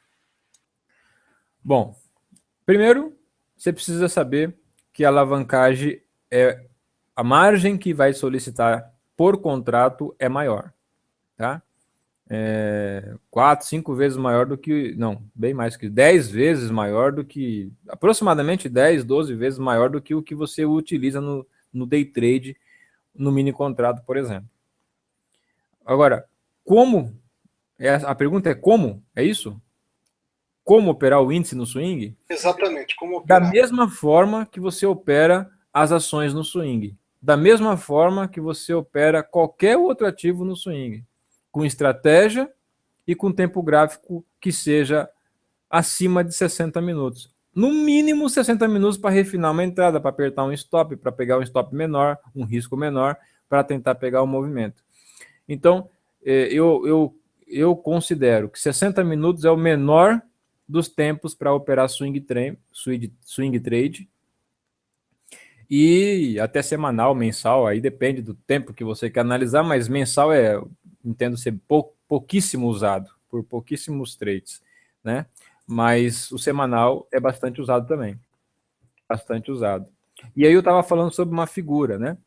Bom, primeiro você precisa saber que a alavancagem é a margem que vai solicitar por contrato é maior, tá? 4, 5 vezes maior do que, não, bem mais que 10 vezes maior do que, aproximadamente 10, 12 vezes maior do que o que você utiliza no day trade, no mini contrato, por exemplo. Agora, como? A pergunta é como? É isso? Como operar o índice no swing? Exatamente, como Da operar. mesma forma que você opera as ações no swing. Da mesma forma que você opera qualquer outro ativo no swing. Com estratégia e com tempo gráfico que seja acima de 60 minutos. No mínimo 60 minutos para refinar uma entrada, para apertar um stop, para pegar um stop menor, um risco menor, para tentar pegar o movimento. Então, eu considero que 60 minutos é o menor dos tempos para operar swing trade, e até semanal, mensal, aí depende do tempo que você quer analisar, mas mensal é entendo ser pouquíssimo usado, por pouquíssimos trades, né? Mas o semanal é bastante usado também, bastante usado. E aí eu estava falando sobre uma figura, né?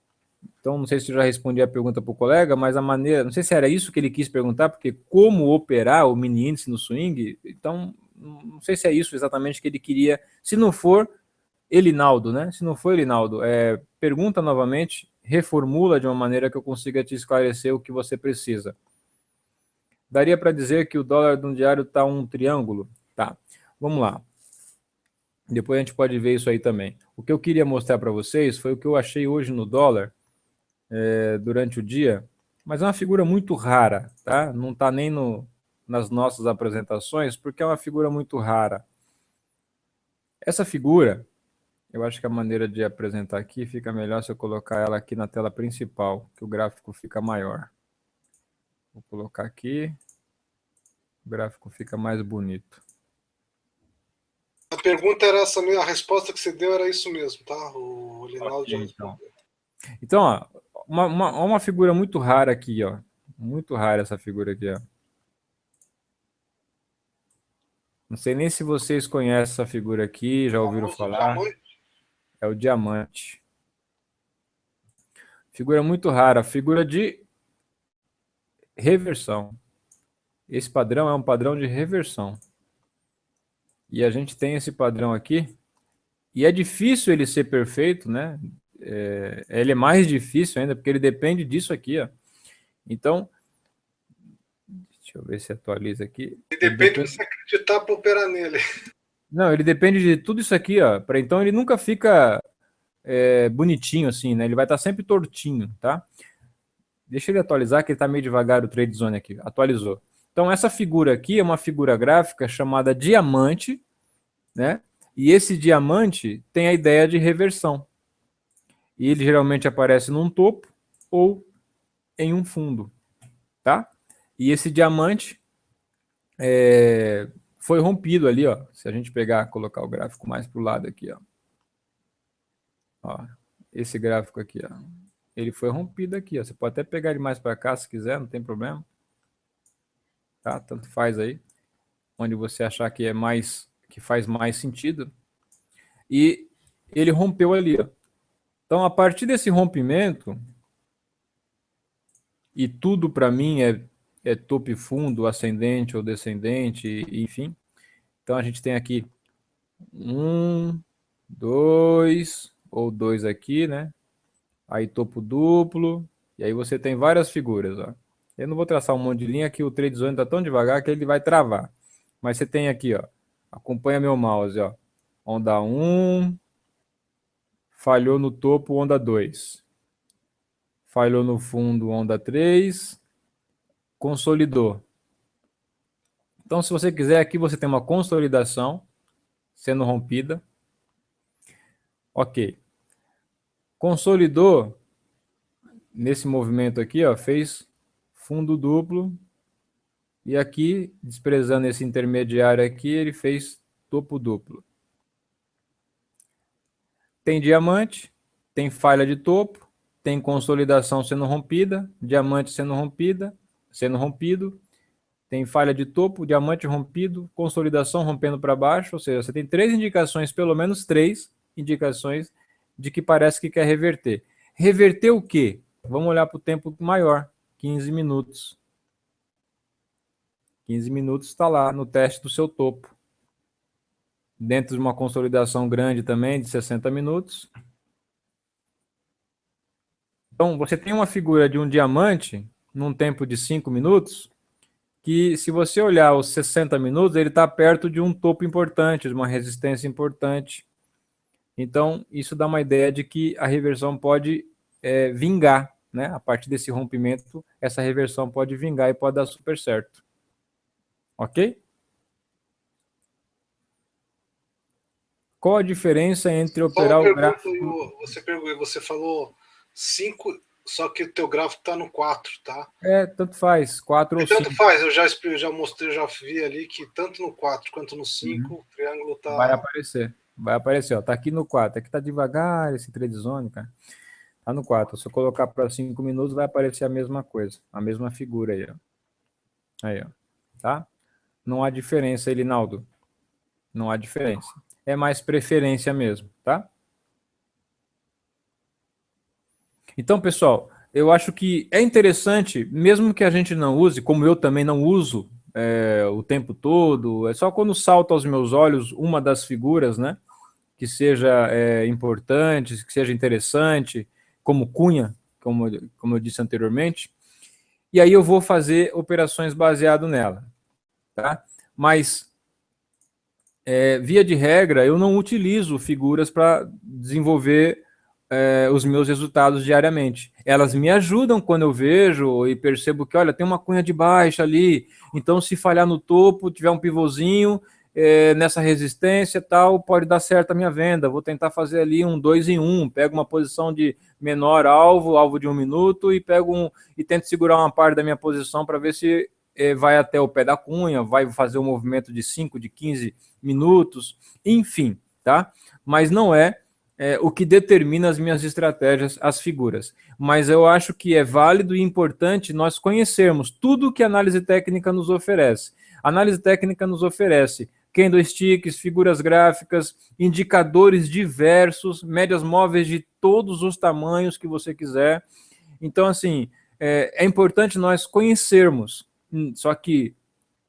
Então, não sei se eu já respondi a pergunta para o colega, mas a maneira, não sei se era isso que ele quis perguntar, porque como operar o mini índice no swing, então, não sei se é isso exatamente que ele queria. Se não for, Elinaldo, né? Se não for Elinaldo, pergunta novamente, reformula de uma maneira que eu consiga te esclarecer o que você precisa. Daria para dizer que o dólar no diário está um triângulo? Tá, vamos lá. Depois a gente pode ver isso aí também. O que eu queria mostrar para vocês foi o que eu achei hoje no dólar, durante o dia, mas é uma figura muito rara, tá? Não está nem nas nossas apresentações, porque é uma figura muito rara. Essa figura, eu acho que a maneira de apresentar aqui fica melhor se eu colocar ela aqui na tela principal, que o gráfico fica maior. Vou colocar aqui, o gráfico fica mais bonito. A pergunta era essa mesmo, a resposta que você deu era isso mesmo, tá? O Linaldo já respondeu. Então, ó, uma figura muito rara aqui, ó. Muito rara essa figura aqui, ó. Não sei nem se vocês conhecem essa figura aqui, já ouviram falar. É o diamante. Figura muito rara, figura de reversão. Esse padrão é um padrão de reversão. E a gente tem esse padrão aqui. E é difícil ele ser perfeito, né? Ele é mais difícil ainda, porque ele depende disso aqui, ó. Então, deixa eu ver se atualiza aqui. E depende de você acreditar para operar nele. Não, ele depende de tudo isso aqui, ó. Então ele nunca fica bonitinho assim, né? Ele vai estar sempre tortinho, tá? Deixa ele atualizar, que ele está meio devagar o Trade Zone aqui. Atualizou. Então essa figura aqui é uma figura gráfica chamada diamante, né? E esse diamante tem a ideia de reversão. E ele geralmente aparece num topo ou em um fundo, tá? E esse diamante foi rompido ali, ó. Se a gente pegar, colocar o gráfico mais para o lado aqui, ó. Ó, esse gráfico aqui, ó. Ele foi rompido aqui, ó. Você pode até pegar ele mais para cá se quiser, não tem problema. Tá? Tanto faz aí, onde você achar que que faz mais sentido. E ele rompeu ali, ó. Então, a partir desse rompimento, e tudo para mim é topo e fundo, ascendente ou descendente, enfim. Então a gente tem aqui 1, 2 ou 2 aqui, né? Aí topo duplo, e aí você tem várias figuras, ó. Eu não vou traçar um monte de linha que o Trade Zone está tão devagar que ele vai travar. Mas você tem aqui, ó. Acompanha meu mouse, ó. Onda 1, falhou no topo, onda 2. Falhou no fundo, onda 3, consolidou. Então, se você quiser, aqui você tem uma consolidação sendo rompida. Ok. Consolidou nesse movimento aqui, ó, fez fundo duplo. E aqui, desprezando esse intermediário aqui, ele fez topo duplo. Tem diamante, tem falha de topo, tem consolidação sendo rompida, diamante sendo rompido, tem falha de topo, diamante rompido, consolidação rompendo para baixo, ou seja, você tem três indicações, pelo menos três indicações de que parece que quer reverter. Reverter o quê? Vamos olhar para o tempo maior, 15 minutos. 15 minutos está lá no teste do seu topo. Dentro de uma consolidação grande também, de 60 minutos. Então, você tem uma figura de um diamante, num tempo de 5 minutos, que se você olhar os 60 minutos, ele está perto de um topo importante, de uma resistência importante. Então, isso dá uma ideia de que a reversão pode vingar, né? A partir desse rompimento, essa reversão pode vingar e pode dar super certo. Ok? Qual a diferença entre operar o gráfico... Você falou 5, só que o teu gráfico está no 4, tá? Tanto faz, 4 ou 5. Tanto faz, eu já mostrei, já vi ali que tanto no 4 quanto no 5, o triângulo tá... Vai aparecer, ó. Tá aqui no 4. Aqui tá devagar esse Trade Zone, cara. Tá no 4. Se eu colocar para 5 minutos, vai aparecer a mesma coisa, a mesma figura aí, ó. Aí, ó. Tá? Não há diferença, Elinaldo. Não há diferença. É mais preferência mesmo, tá? Então, pessoal, eu acho que é interessante, mesmo que a gente não use, como eu também não uso o tempo todo, é só quando salta aos meus olhos uma das figuras, né? Que seja importante, que seja interessante, como cunha, como eu disse anteriormente, e aí eu vou fazer operações baseado nela, tá? Mas, via de regra, eu não utilizo figuras para desenvolver os meus resultados diariamente. Elas me ajudam quando eu vejo e percebo que, olha, tem uma cunha de baixa ali, então se falhar no topo, tiver um pivôzinho nessa resistência tal, pode dar certo a minha venda. Vou tentar fazer ali um 2 em 1, pego uma posição de menor alvo de 1 minuto, e e tento segurar uma parte da minha posição para ver se vai até o pé da cunha, vai fazer um movimento de 5, de 15 minutos, enfim, tá? Mas não é o que determina as minhas estratégias, as figuras. Mas eu acho que é válido e importante nós conhecermos tudo que a análise técnica nos oferece. A análise técnica nos oferece candlesticks, figuras gráficas, indicadores diversos, médias móveis de todos os tamanhos que você quiser. Então, assim, é importante nós conhecermos. Só que,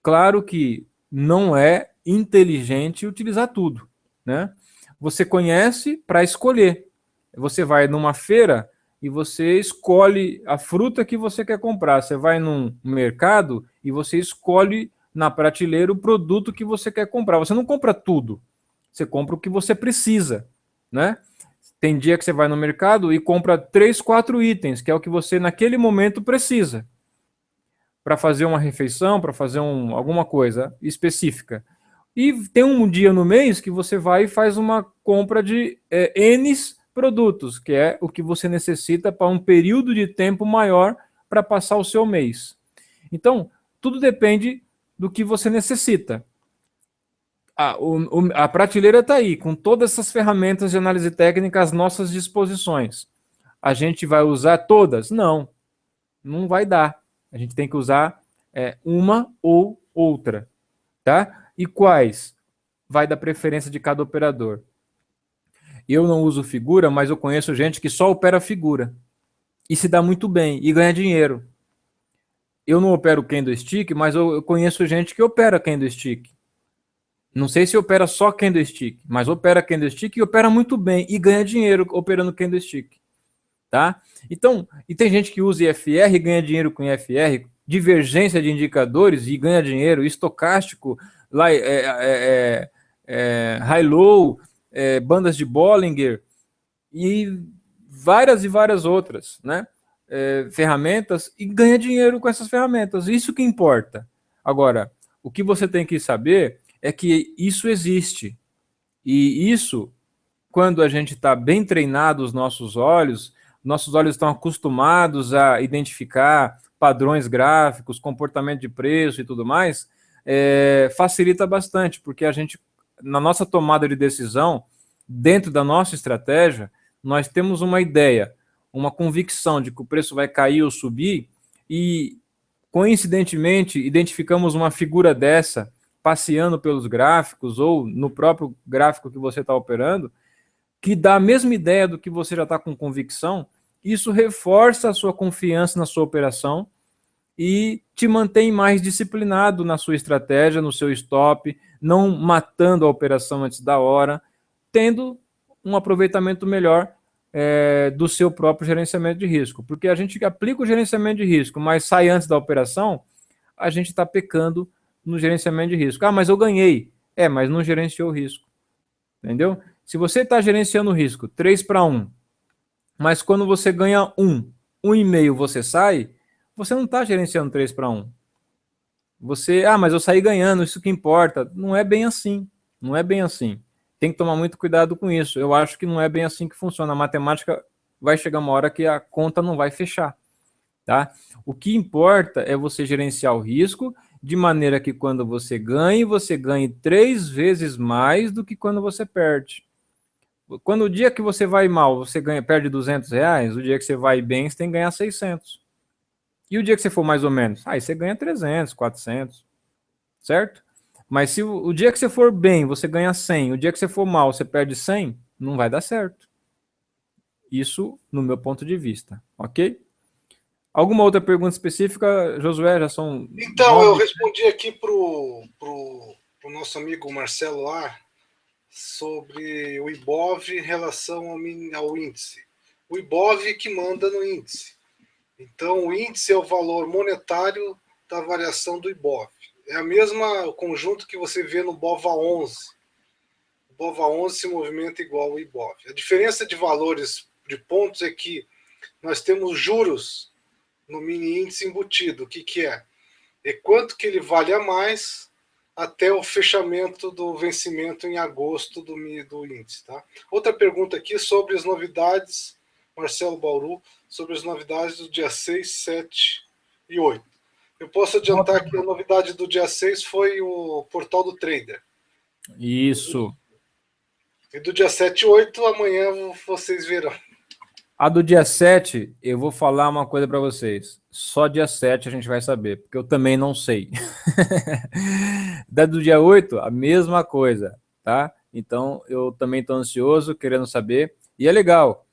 claro que não é inteligente utilizar tudo, né? Você conhece para escolher. Você vai numa feira e você escolhe a fruta que você quer comprar. Você vai num mercado e você escolhe na prateleira o produto que você quer comprar. Você não compra tudo. Você compra o que você precisa, né? Tem dia que você vai no mercado e compra 3, 4 itens, que é o que você naquele momento precisa para fazer uma refeição, para fazer alguma coisa específica. E tem um dia no mês que você vai e faz uma compra de N produtos, que é o que você necessita para um período de tempo maior para passar o seu mês. Então, tudo depende do que você necessita. A prateleira está aí, com todas essas ferramentas de análise técnica às nossas disposições. A gente vai usar todas? Não, não vai dar. A gente tem que usar uma ou outra, tá? E quais? Vai da preferência de cada operador. Eu não uso figura, mas eu conheço gente que só opera figura e se dá muito bem e ganha dinheiro. Eu não opero candlestick, mas eu conheço gente que opera candlestick. Não sei se opera só candlestick, mas opera candlestick e opera muito bem e ganha dinheiro operando candlestick, tá? Então, e tem gente que usa IFR e ganha dinheiro com IFR, divergência de indicadores e ganha dinheiro, estocástico, lá high-low, bandas de Bollinger e várias outras, né? Ferramentas, e ganha dinheiro com essas ferramentas. Isso que importa. Agora, o que você tem que saber é que isso existe. E isso, quando a gente está bem treinado, os nossos olhos estão acostumados a identificar padrões gráficos, comportamento de preço e tudo mais, facilita bastante, porque a gente, na nossa tomada de decisão, dentro da nossa estratégia, nós temos uma ideia, uma convicção de que o preço vai cair ou subir, e, coincidentemente, identificamos uma figura dessa passeando pelos gráficos ou no próprio gráfico que você está operando, que dá a mesma ideia do que você já está com convicção. Isso reforça a sua confiança na sua operação e te mantém mais disciplinado na sua estratégia, no seu stop, não matando a operação antes da hora, tendo um aproveitamento melhor do seu próprio gerenciamento de risco. Porque a gente aplica o gerenciamento de risco, mas sai antes da operação, a gente está pecando no gerenciamento de risco. Ah, mas eu ganhei. Mas não gerenciou o risco. Entendeu? Se você está gerenciando o risco 3-1, mas quando você ganha 1,5 você sai, você não está gerenciando 3-1. Mas eu saí ganhando, isso que importa. Não é bem assim. Não é bem assim. Tem que tomar muito cuidado com isso. Eu acho que não é bem assim que funciona. A matemática vai chegar uma hora que a conta não vai fechar. Tá? O que importa é você gerenciar o risco de maneira que quando você ganhe 3 vezes mais do que quando você perde. quando o dia que você vai mal, você perde R$ 200, o dia que você vai bem, você tem que ganhar 600. E o dia que você for mais ou menos? Aí você ganha 300, 400, certo? Mas se o dia que você for bem, você ganha 100, o dia que você for mal, você perde 100, não vai dar certo. Isso no meu ponto de vista, ok? Alguma outra pergunta específica, Josué? Já são Então, 9. eu respondi aqui pro nosso amigo Marcelo lá sobre o IBOV em relação ao índice. O IBOV que manda no índice. Então, o índice é o valor monetário da variação do IBOV. É a mesma conjunto que você vê no BOVA11. O BOVA11 se movimenta igual ao IBOV. A diferença de valores de pontos é que nós temos juros no mini índice embutido. O que é? É quanto que ele vale a mais até o fechamento do vencimento em agosto do índice. Tá? Outra pergunta aqui sobre as novidades, Marcelo Bauru, sobre as novidades do dia 6, 7 e 8. Eu posso adiantar que a novidade do dia 6 foi o portal do trader. Isso. E do dia 7 e 8, amanhã vocês verão. A do dia 7, eu vou falar uma coisa para vocês. Só dia 7 a gente vai saber, porque eu também não sei. Da do dia 8, a mesma coisa, tá? Então, eu também estou ansioso, querendo saber. E é legal.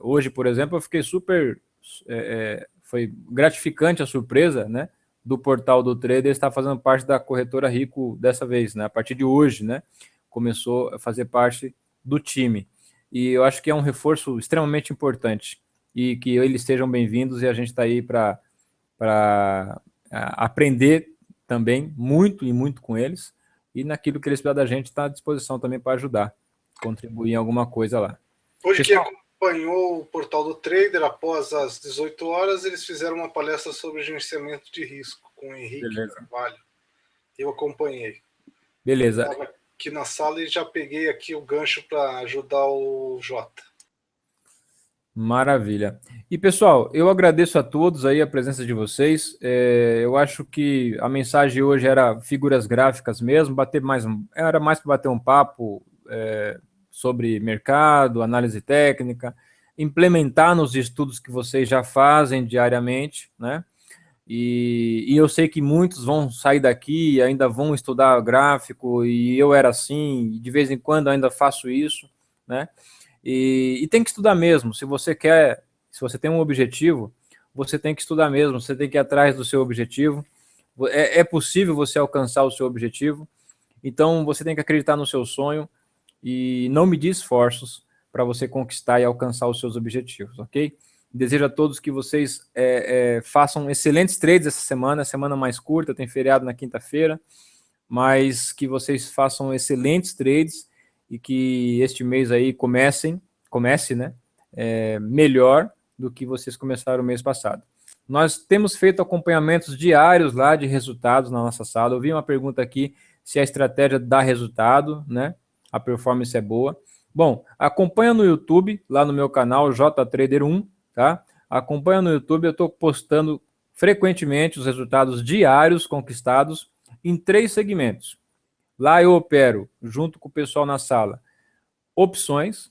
Hoje, por exemplo, eu fiquei super... foi gratificante a surpresa, né? Do portal do trader estar fazendo parte da corretora Rico dessa vez, né? A partir de hoje, né? Começou a fazer parte do time. E eu acho que é um reforço extremamente importante e que eles sejam bem-vindos e a gente está aí para aprender também muito e muito com eles e naquilo que eles precisam da gente está à disposição também para ajudar, contribuir em alguma coisa lá. Hoje que acompanhou o portal do trader, após as 18 horas, eles fizeram uma palestra sobre gerenciamento de risco com o Henrique Carvalho. Eu acompanhei. Beleza. Eu estava aqui na sala e já peguei aqui o gancho para ajudar o Jota. Maravilha. E pessoal, eu agradeço a todos aí a presença de vocês. Eu acho que a mensagem hoje era figuras gráficas mesmo, era mais para bater um papo sobre mercado, análise técnica, implementar nos estudos que vocês já fazem diariamente, né? E eu sei que muitos vão sair daqui e ainda vão estudar gráfico, e eu era assim, de vez em quando ainda faço isso, né? E tem que estudar mesmo. Se você tem um objetivo, você tem que estudar mesmo, você tem que ir atrás do seu objetivo. É possível você alcançar o seu objetivo, então você tem que acreditar no seu sonho e não medir esforços para você conquistar e alcançar os seus objetivos, ok? Desejo a todos que vocês façam excelentes trades essa semana, a semana mais curta, tem feriado na quinta-feira, mas que vocês façam excelentes trades e que este mês aí comece, né, melhor do que vocês começaram o mês passado. Nós temos feito acompanhamentos diários lá de resultados na nossa sala. Eu vi uma pergunta aqui se a estratégia dá resultado, né? A performance é boa. Bom, acompanha no YouTube, lá no meu canal, JTrader1, tá? Acompanha no YouTube, eu estou postando frequentemente os resultados diários conquistados em 3 segmentos. Lá eu opero, junto com o pessoal na sala, opções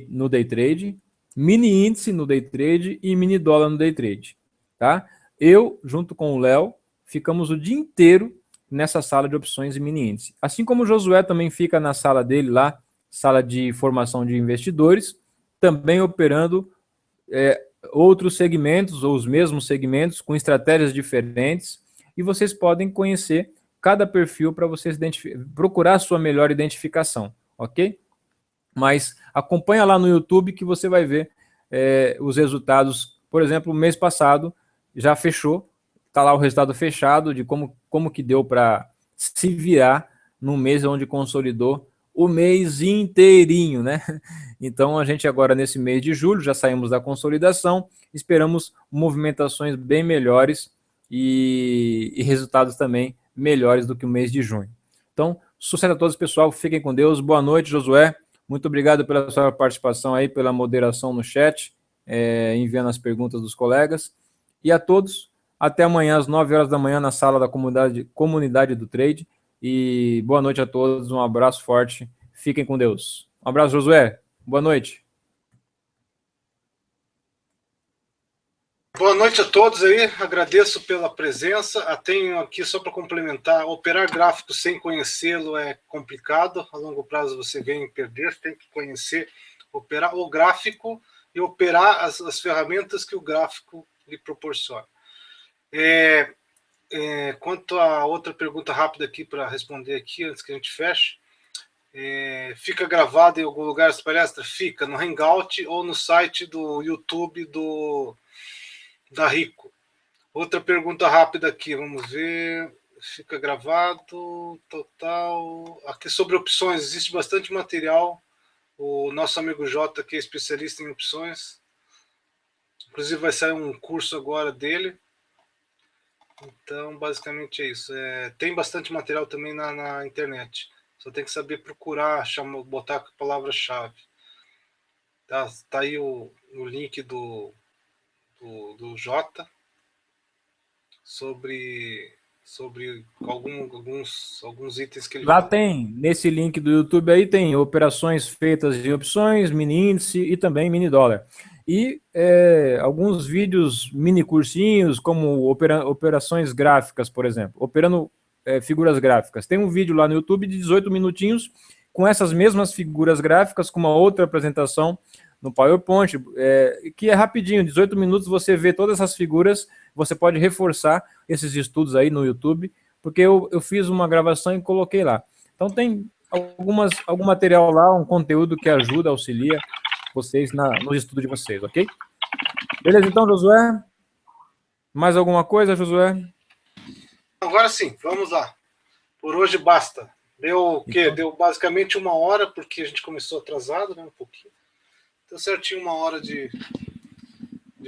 no day trade, mini índice no day trade e mini dólar no day trade. Tá? Eu, junto com o Léo, ficamos o dia inteiro nessa sala de opções e mini índice. Assim como o Josué também fica na sala dele lá, sala de formação de investidores, também operando outros segmentos ou os mesmos segmentos com estratégias diferentes, e vocês podem conhecer cada perfil para vocês procurar a sua melhor identificação, ok? Mas acompanha lá no YouTube que você vai ver os resultados. Por exemplo, o mês passado já fechou, está lá o resultado fechado de como que deu para se virar no mês onde consolidou o mês inteirinho, né? Então a gente agora nesse mês de julho já saímos da consolidação, esperamos movimentações bem melhores e resultados também melhores do que o mês de junho. Então, sucesso a todos, pessoal. Fiquem com Deus. Boa noite, Josué. Muito obrigado pela sua participação aí, pela moderação no chat, enviando as perguntas dos colegas. E a todos, até amanhã às 9 horas da manhã na sala da comunidade do Trade. E boa noite a todos, um abraço forte. Fiquem com Deus. Um abraço, Josué. Boa noite. Boa noite a todos aí, agradeço pela presença. Tenho aqui só para complementar, operar gráfico sem conhecê-lo é complicado, a longo prazo você vem perder, tem que conhecer, operar o gráfico e operar as ferramentas que o gráfico lhe proporciona. Quanto a outra pergunta rápida aqui para responder aqui, antes que a gente feche, fica gravado em algum lugar essa palestra? Fica no Hangout ou no site do YouTube da Rico. Outra pergunta rápida aqui, vamos ver. Fica gravado, total. Aqui sobre opções, existe bastante material. O nosso amigo Jota, que é especialista em opções, inclusive vai sair um curso agora dele. Então, basicamente é isso. Tem bastante material também na internet. Só tem que saber procurar, botar a palavra-chave. Tá aí o link do Jota sobre alguns itens que ele Lá fala. tem, nesse link do YouTube aí, tem operações feitas de opções, mini índice e também mini dólar. E alguns vídeos, mini cursinhos, como operações gráficas, por exemplo, operando figuras gráficas. Tem um vídeo lá no YouTube de 18 minutinhos com essas mesmas figuras gráficas, com uma outra apresentação no PowerPoint, que é rapidinho, 18 minutos você vê todas essas figuras, você pode reforçar esses estudos aí no YouTube, porque eu fiz uma gravação e coloquei lá. Então tem algum material lá, um conteúdo que ajuda, auxilia vocês no estudo de vocês, ok? Beleza, então, Josué? Mais alguma coisa, Josué? Agora sim, vamos lá. Por hoje basta. Deu o quê? Então, Deu basicamente 1 hora, porque a gente começou atrasado, né? Um pouquinho. Deu certinho 1 hora de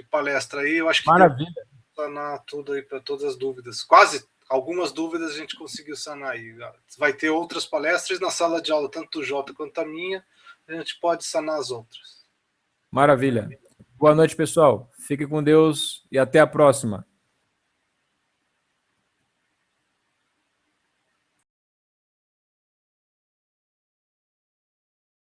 palestra aí. Eu acho que maravilha. deu para sanar tudo aí, para todas as dúvidas. Quase algumas dúvidas a gente conseguiu sanar aí. Vai ter outras palestras na sala de aula, tanto do Jota quanto a minha. A gente pode sanar as outras. Maravilha. Boa noite, pessoal. Fique com Deus e até a próxima.